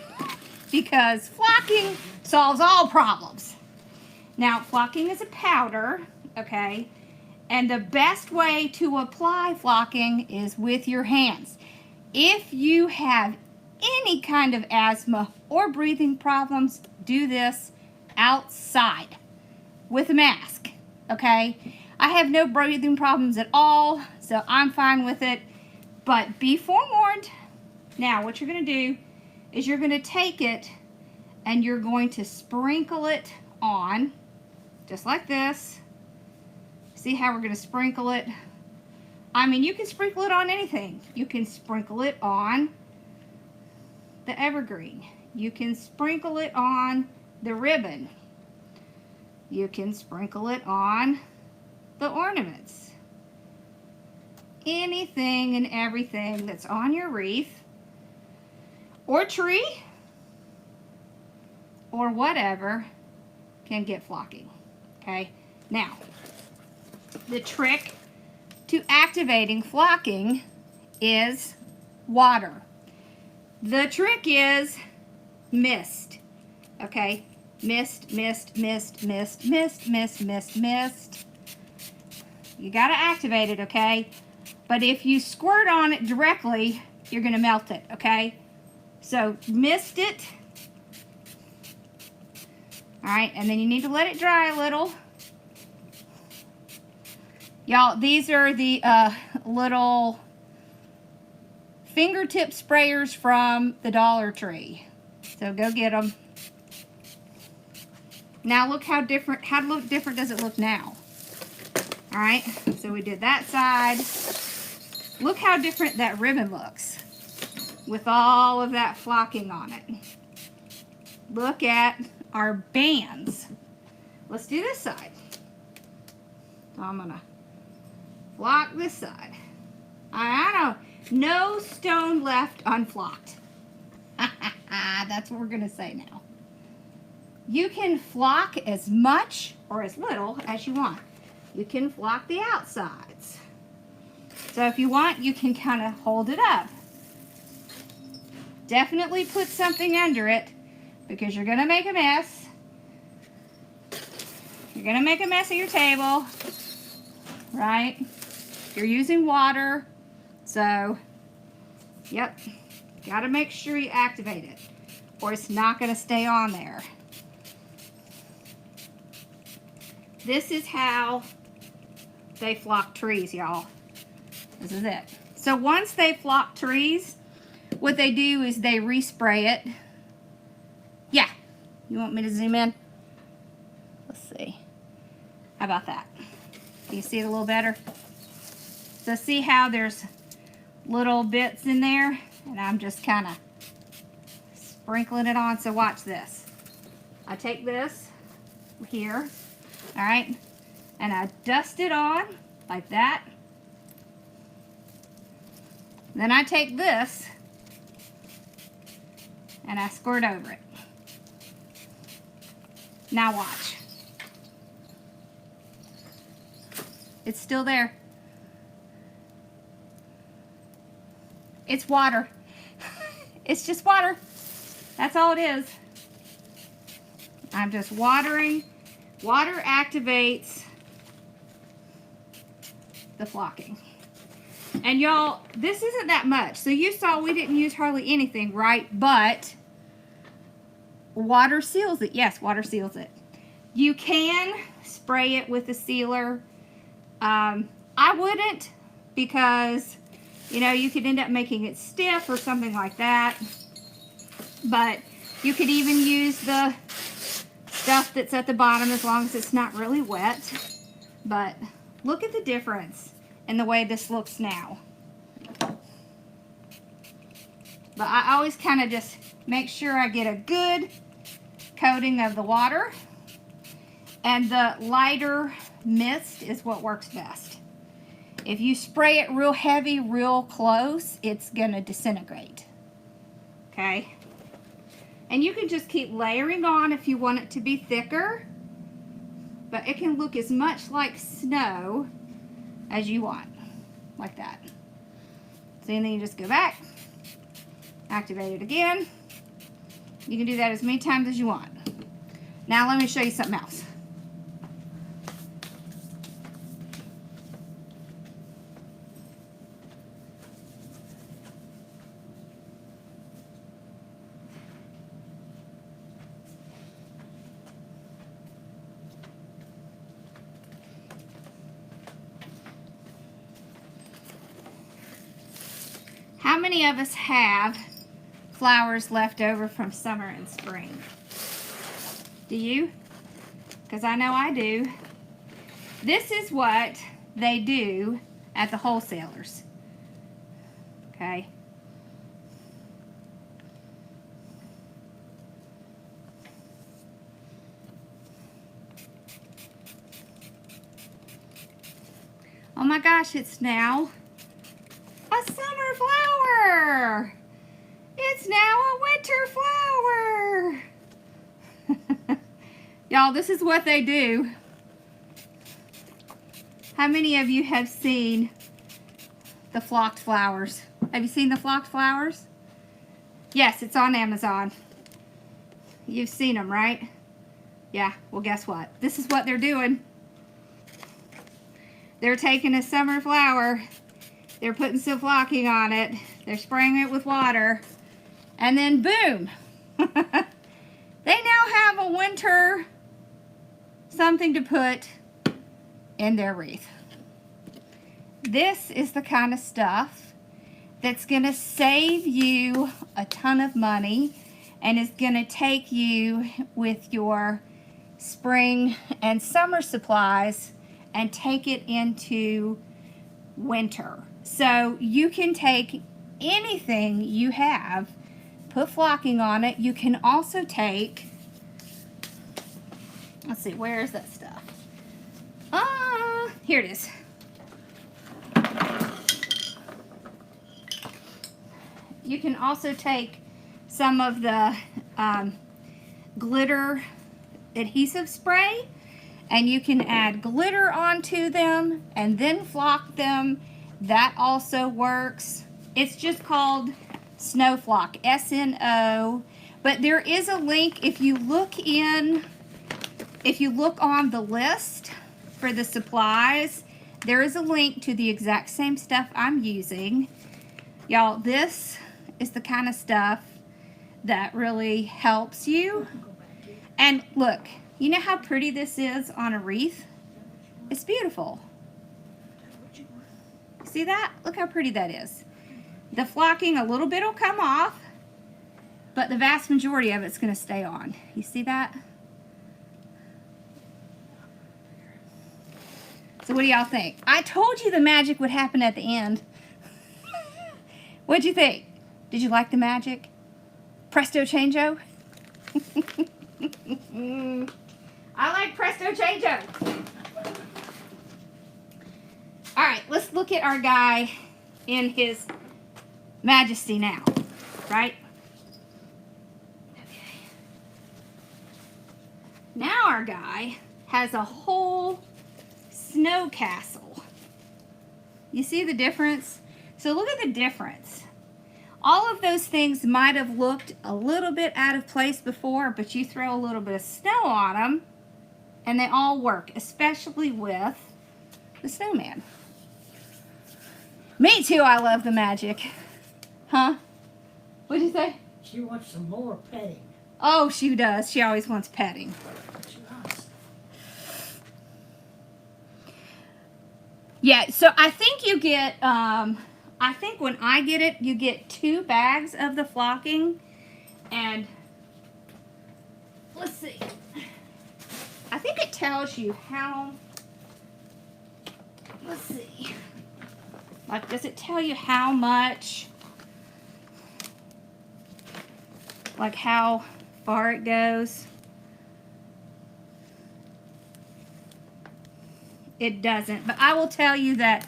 because flocking solves all problems. Now, flocking is a powder, okay? And the best way to apply flocking is with your hands. If you have any kind of asthma or breathing problems, do this outside with a mask, okay? I have no breathing problems at all, so I'm fine with it. But be forewarned. Now, what you're going to do is you're going to take it and you're going to sprinkle it on, just like this. See how we're going to sprinkle it? I mean, you can sprinkle it on anything. You can sprinkle it on the evergreen. You can sprinkle it on the ribbon. You can sprinkle it on the ornaments. Anything and everything that's on your wreath or tree or whatever can get flocking. Okay? Now, the trick to activating flocking is water. The trick is mist. Okay? Mist, mist, mist, mist, mist, mist, mist, mist. You got to activate it, okay? But if you squirt on it directly, you're going to melt it, okay? So mist it. All right, and then you need to let it dry a little. Y'all, these are the little fingertip sprayers from the Dollar Tree. So go get them. Now look how different does it look now? All right, so we did that side. Look how different that ribbon looks with all of that flocking on it. Look at our bands. Let's do this side. So I'm gonna flock this side. I know, no stone left unflocked. That's what we're gonna say now. You can flock as much or as little as you want. You can flock the outsides. So if you want, you can kind of hold it up. Definitely put something under it, because you're going to make a mess. You're going to make a mess of your table, right? You're using water. So, yep, got to make sure you activate it, or it's not going to stay on there. This is how they flock trees, y'all. This is it. So once they flock trees, what they do is they respray it. Yeah. You want me to zoom in? Let's see. How about that? Can you see it a little better? So see how there's little bits in there? And I'm just kind of sprinkling it on. So watch this. I take this here, all right, and I dust it on like that. Then I take this and I squirt over it. Now watch. It's still there. It's water. It's just water. That's all it is. I'm just watering. Water activates the flocking. And y'all, this isn't that much. So you saw we didn't use hardly anything, right? But water seals it. Yes, water seals it. You can spray it with a sealer. I wouldn't, because, you know, you could end up making it stiff or something like that. But you could even use the stuff that's at the bottom as long as it's not really wet. But look at the difference in the way this looks now. But I always kind of just make sure I get a good coating of the water. And the lighter mist is what works best. If you spray it real heavy, real close, it's gonna disintegrate. Okay? And you can just keep layering on if you want it to be thicker. But it can look as much like snow as you want. Like that. So then you just go back, activate it again. You can do that as many times as you want. Now let me show you something else. How many of us have flowers left over from summer and spring? Do you? Because I know I do. This is what they do at the wholesalers. Okay. Oh my gosh, it's now a summer flower. It's now a winter flower. Y'all, this is what they do. How many of you have seen the flocked flowers? Have you seen the flocked flowers? Yes, it's on Amazon. You've seen them, right? Yeah, well, guess what? This is what they're doing. They're taking a summer flower, they're putting some flocking on it, they're spraying it with water, and then boom! They now have a winter something to put in their wreath. This is the kind of stuff that's going to save you a ton of money and is going to take you with your spring and summer supplies and take it into winter. So you can take anything you have, put flocking on it. You can also take, let's see, where is that stuff? Here it is. You can also take some of the glitter adhesive spray, and you can add glitter onto them and then flock them. That also works. It's just called Snow Flock, S-N-O. But there is a link if you look on the list for the supplies, there is a link to the exact same stuff I'm using. Y'all, this is the kind of stuff that really helps you. And look, you know how pretty this is on a wreath? It's beautiful. See that? Look how pretty that is. The flocking, a little bit will come off, but the vast majority of it's going to stay on. You see that? So what do y'all think? I told you the magic would happen at the end. What'd you think? Did you like the magic? Presto changeo? I like presto changeo. All right, let's look at our guy in his majesty now, right? Okay. Now our guy has a whole snow castle. You see the difference? So look at the difference. All of those things might have looked a little bit out of place before, but you throw a little bit of snow on them and they all work, especially with the snowman. Me too, I love the magic. Huh? What'd you say? She wants some more petting. Oh, she does. She always wants petting. She wants. Yeah, so I think you get, I think when I get it, you get 2 bags of the flocking. And let's see. I think it tells you how, let's see. Like, does it tell you how much, like how far it goes? It doesn't, but I will tell you that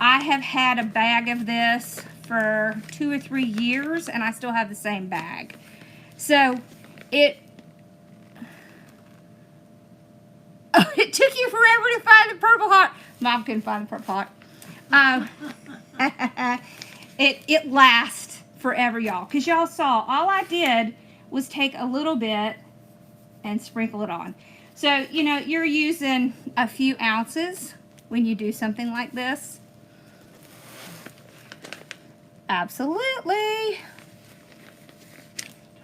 I have had a bag of this for 2 or 3 years and I still have the same bag. So it took you forever to find the purple heart. Mom couldn't find the purple heart. It lasts forever, y'all, because y'all saw all I did was take a little bit and sprinkle it on. So, you know, you're using a few ounces when you do something like this. Absolutely.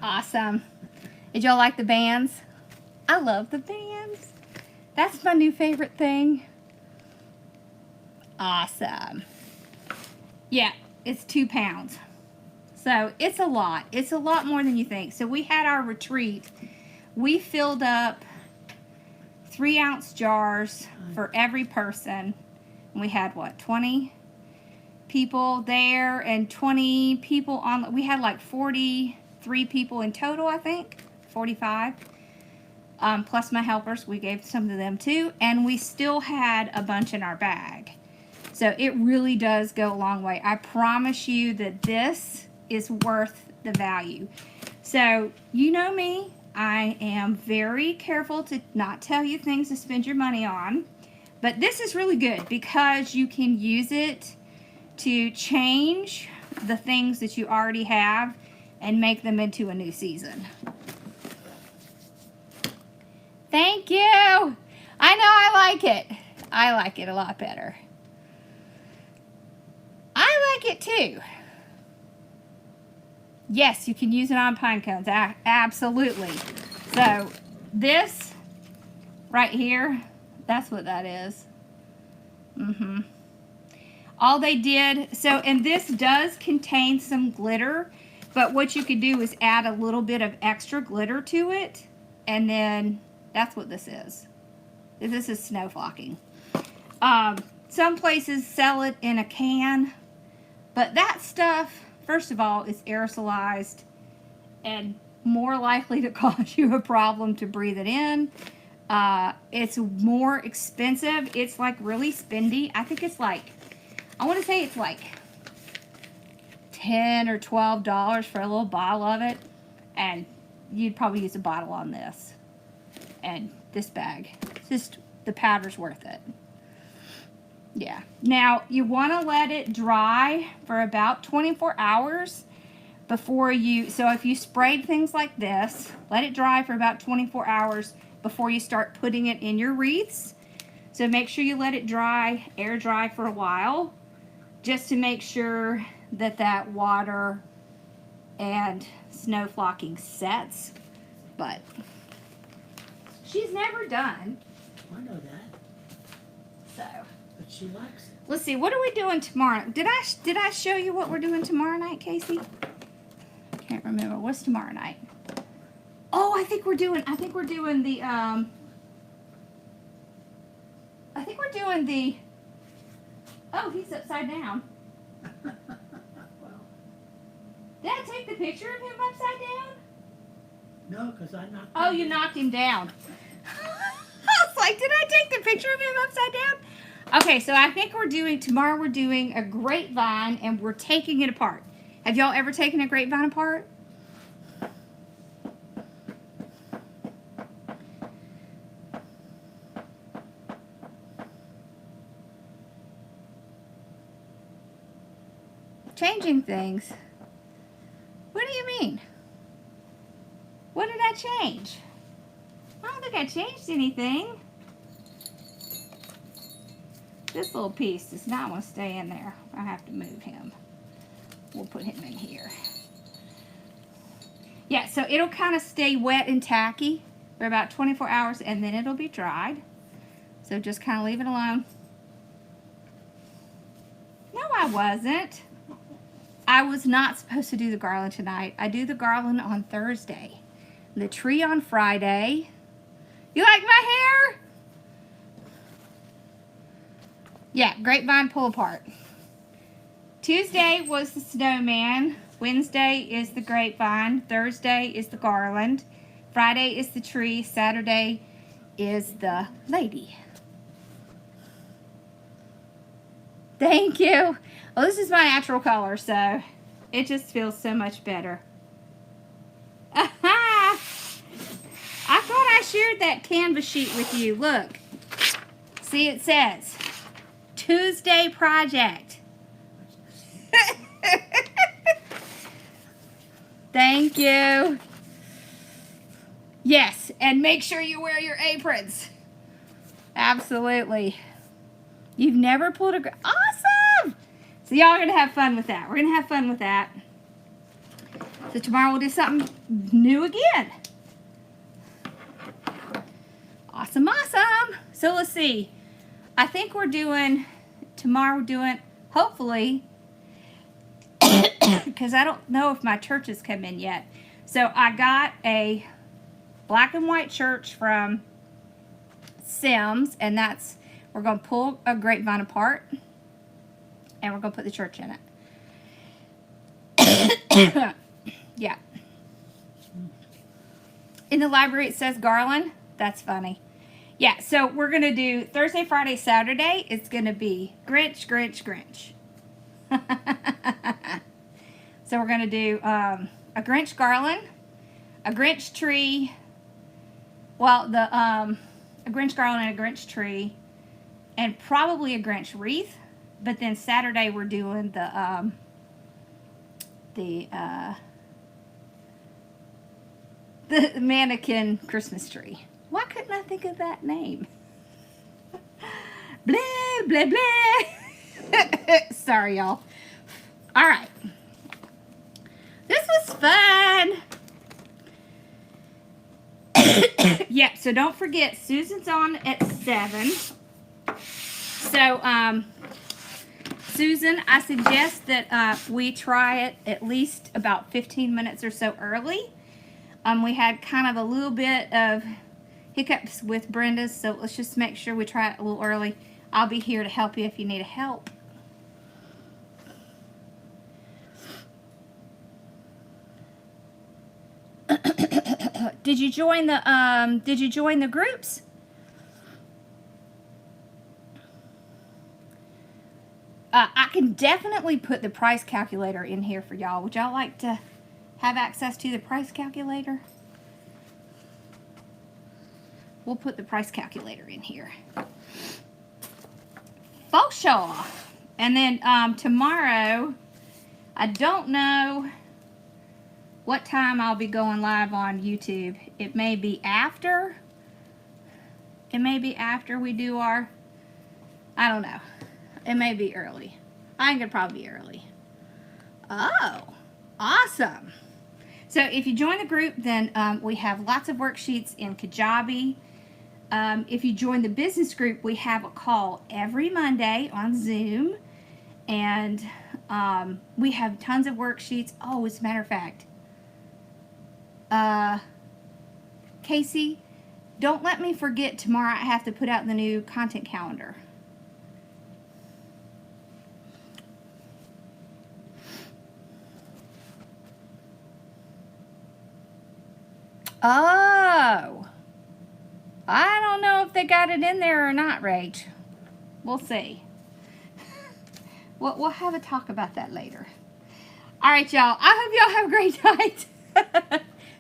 Awesome. Did y'all like the bands? I love the bands. That's my new favorite thing. Awesome. Yeah, it's 2 pounds. So it's a lot. It's a lot more than you think. So we had our retreat. We filled up 3-ounce jars for every person. And we had what, 20 people there and 20 people on. We had like 43 people in total, I think. 45. Plus my helpers. We gave some to them too. And we still had a bunch in our bag. So it really does go a long way. I promise you that this is worth the value. So you know me. I am very careful to not tell you things to spend your money on. But this is really good because you can use it to change the things that you already have and make them into a new season. Thank you. I know I like it. I like it a lot better. I like it too. Yes, you can use it on pine cones. Absolutely. So this right here, that's what that is. All they did, so, and this does contain some glitter, but what you could do is add a little bit of extra glitter to it, and then that's what this is. This is snow flocking. Some places sell it in a can, but that stuff, first of all, is aerosolized and more likely to cause you a problem to breathe it in. It's more expensive. It's like really spendy. I think it's like, I want to say it's like $10 or $12 for a little bottle of it. And you'd probably use a bottle on this. And this bag. Just the powder's worth it. Yeah. Now, you want to let it dry for about 24 hours before you, so if you sprayed things like this, let it dry for about 24 hours before you start putting it in your wreaths. So make sure you let it dry, air dry for a while, just to make sure that that water and snow flocking sets. But she's never done. I know that, So but she likes it. let's see, what are we doing tomorrow? Did I show you what we're doing tomorrow night, Casey? I can't remember. What's tomorrow night? Oh, I think we're doing the doing the... Oh, he's upside down. Well, Did I take the picture of him upside down? no, because I knocked Oh, him you down. knocked him down. I was like, did I take the picture of him upside down? Okay, so I think tomorrow we're doing a grapevine and we're taking it apart. Have y'all ever taken a grapevine apart? Changing things. What do you mean? What did I change? I don't think I changed anything. This little piece does not want to stay in there. I have to move him. We'll put him in here. Yeah, so it'll kind of stay wet and tacky for about 24 hours and then it'll be dried. So just kind of leave it alone. No, I wasn't. I was not supposed to do the garland tonight. I do the garland on Thursday. The tree on Friday. You like my hair? Yeah, grapevine pull apart. Tuesday was the snowman. Wednesday is the grapevine. Thursday is the garland. Friday is the tree. Saturday is the lady. Thank you. Well, this is my natural color, so it just feels so much better. Aha! I thought I shared that canvas sheet with you. Look. See, it says Tuesday project. Thank you. Yes, and make sure you wear your aprons. Absolutely. You've never pulled a... Awesome! So y'all are going to have fun with that. We're going to have fun with that. So tomorrow we'll do something new again. Awesome, awesome. So let's see. I think tomorrow we're doing, hopefully, because I don't know if my churches come in yet. So I got a black and white church from Sims, and we're going to pull a grapevine apart, and we're going to put the church in it. Yeah. In the library it says garland. That's funny. Yeah, so we're going to do Thursday, Friday, Saturday. It's going to be Grinch, Grinch, Grinch. So we're going to do a Grinch garland, a Grinch tree, well, a Grinch garland and a Grinch tree, and probably a Grinch wreath. But then Saturday we're doing the mannequin Christmas tree. Why couldn't I think of that name? Blah, blah, blah. Sorry, y'all. All right. This was fun. Yeah, so don't forget, Susan's on at 7. So, Susan, I suggest that we try it at least about 15 minutes or so early. We had kind of a little bit of hiccups with Brenda's, so let's just make sure we try it a little early. I'll be here to help you if you need help. Did you join the groups? I can definitely put the price calculator in here for y'all. Would y'all like to have access to the price calculator? We'll put the price calculator in here. Balsa. And then tomorrow, I don't know what time I'll be going live on YouTube. It may be after. It may be after we do our, I don't know. It may be early. I think it'll probably be early. Oh, awesome. So if you join the group, then we have lots of worksheets in Kajabi. If you join the business group, we have a call every Monday on Zoom. And we have tons of worksheets. Oh, as a matter of fact, Casey, don't let me forget tomorrow I have to put out the new content calendar. Oh. I don't know if they got it in there or not, Rach. We'll see. We'll have a talk about that later. All right, y'all. I hope y'all have a great night.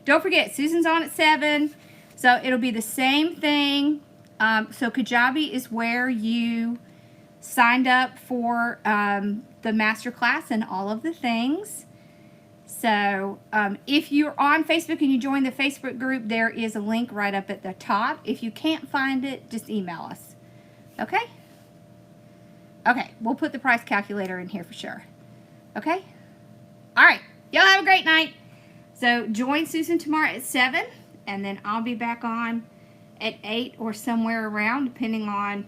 Don't forget, Susan's on at 7. So it'll be the same thing. So Kajabi is where you signed up for the master class and all of the things. So if you're on Facebook and you join the Facebook group, there is a link right up at the top. If you can't find it, just email us. Okay? Okay, we'll put the price calculator in here for sure. Okay? All right, y'all have a great night. So join Susan tomorrow at 7, and then I'll be back on at 8 or somewhere around, depending on,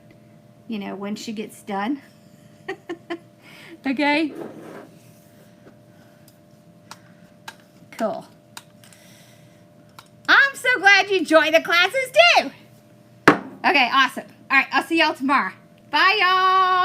you know, when she gets done. Okay? Cool. I'm so glad you joined the classes too. Okay, awesome. All right, I'll see y'all tomorrow. Bye, y'all.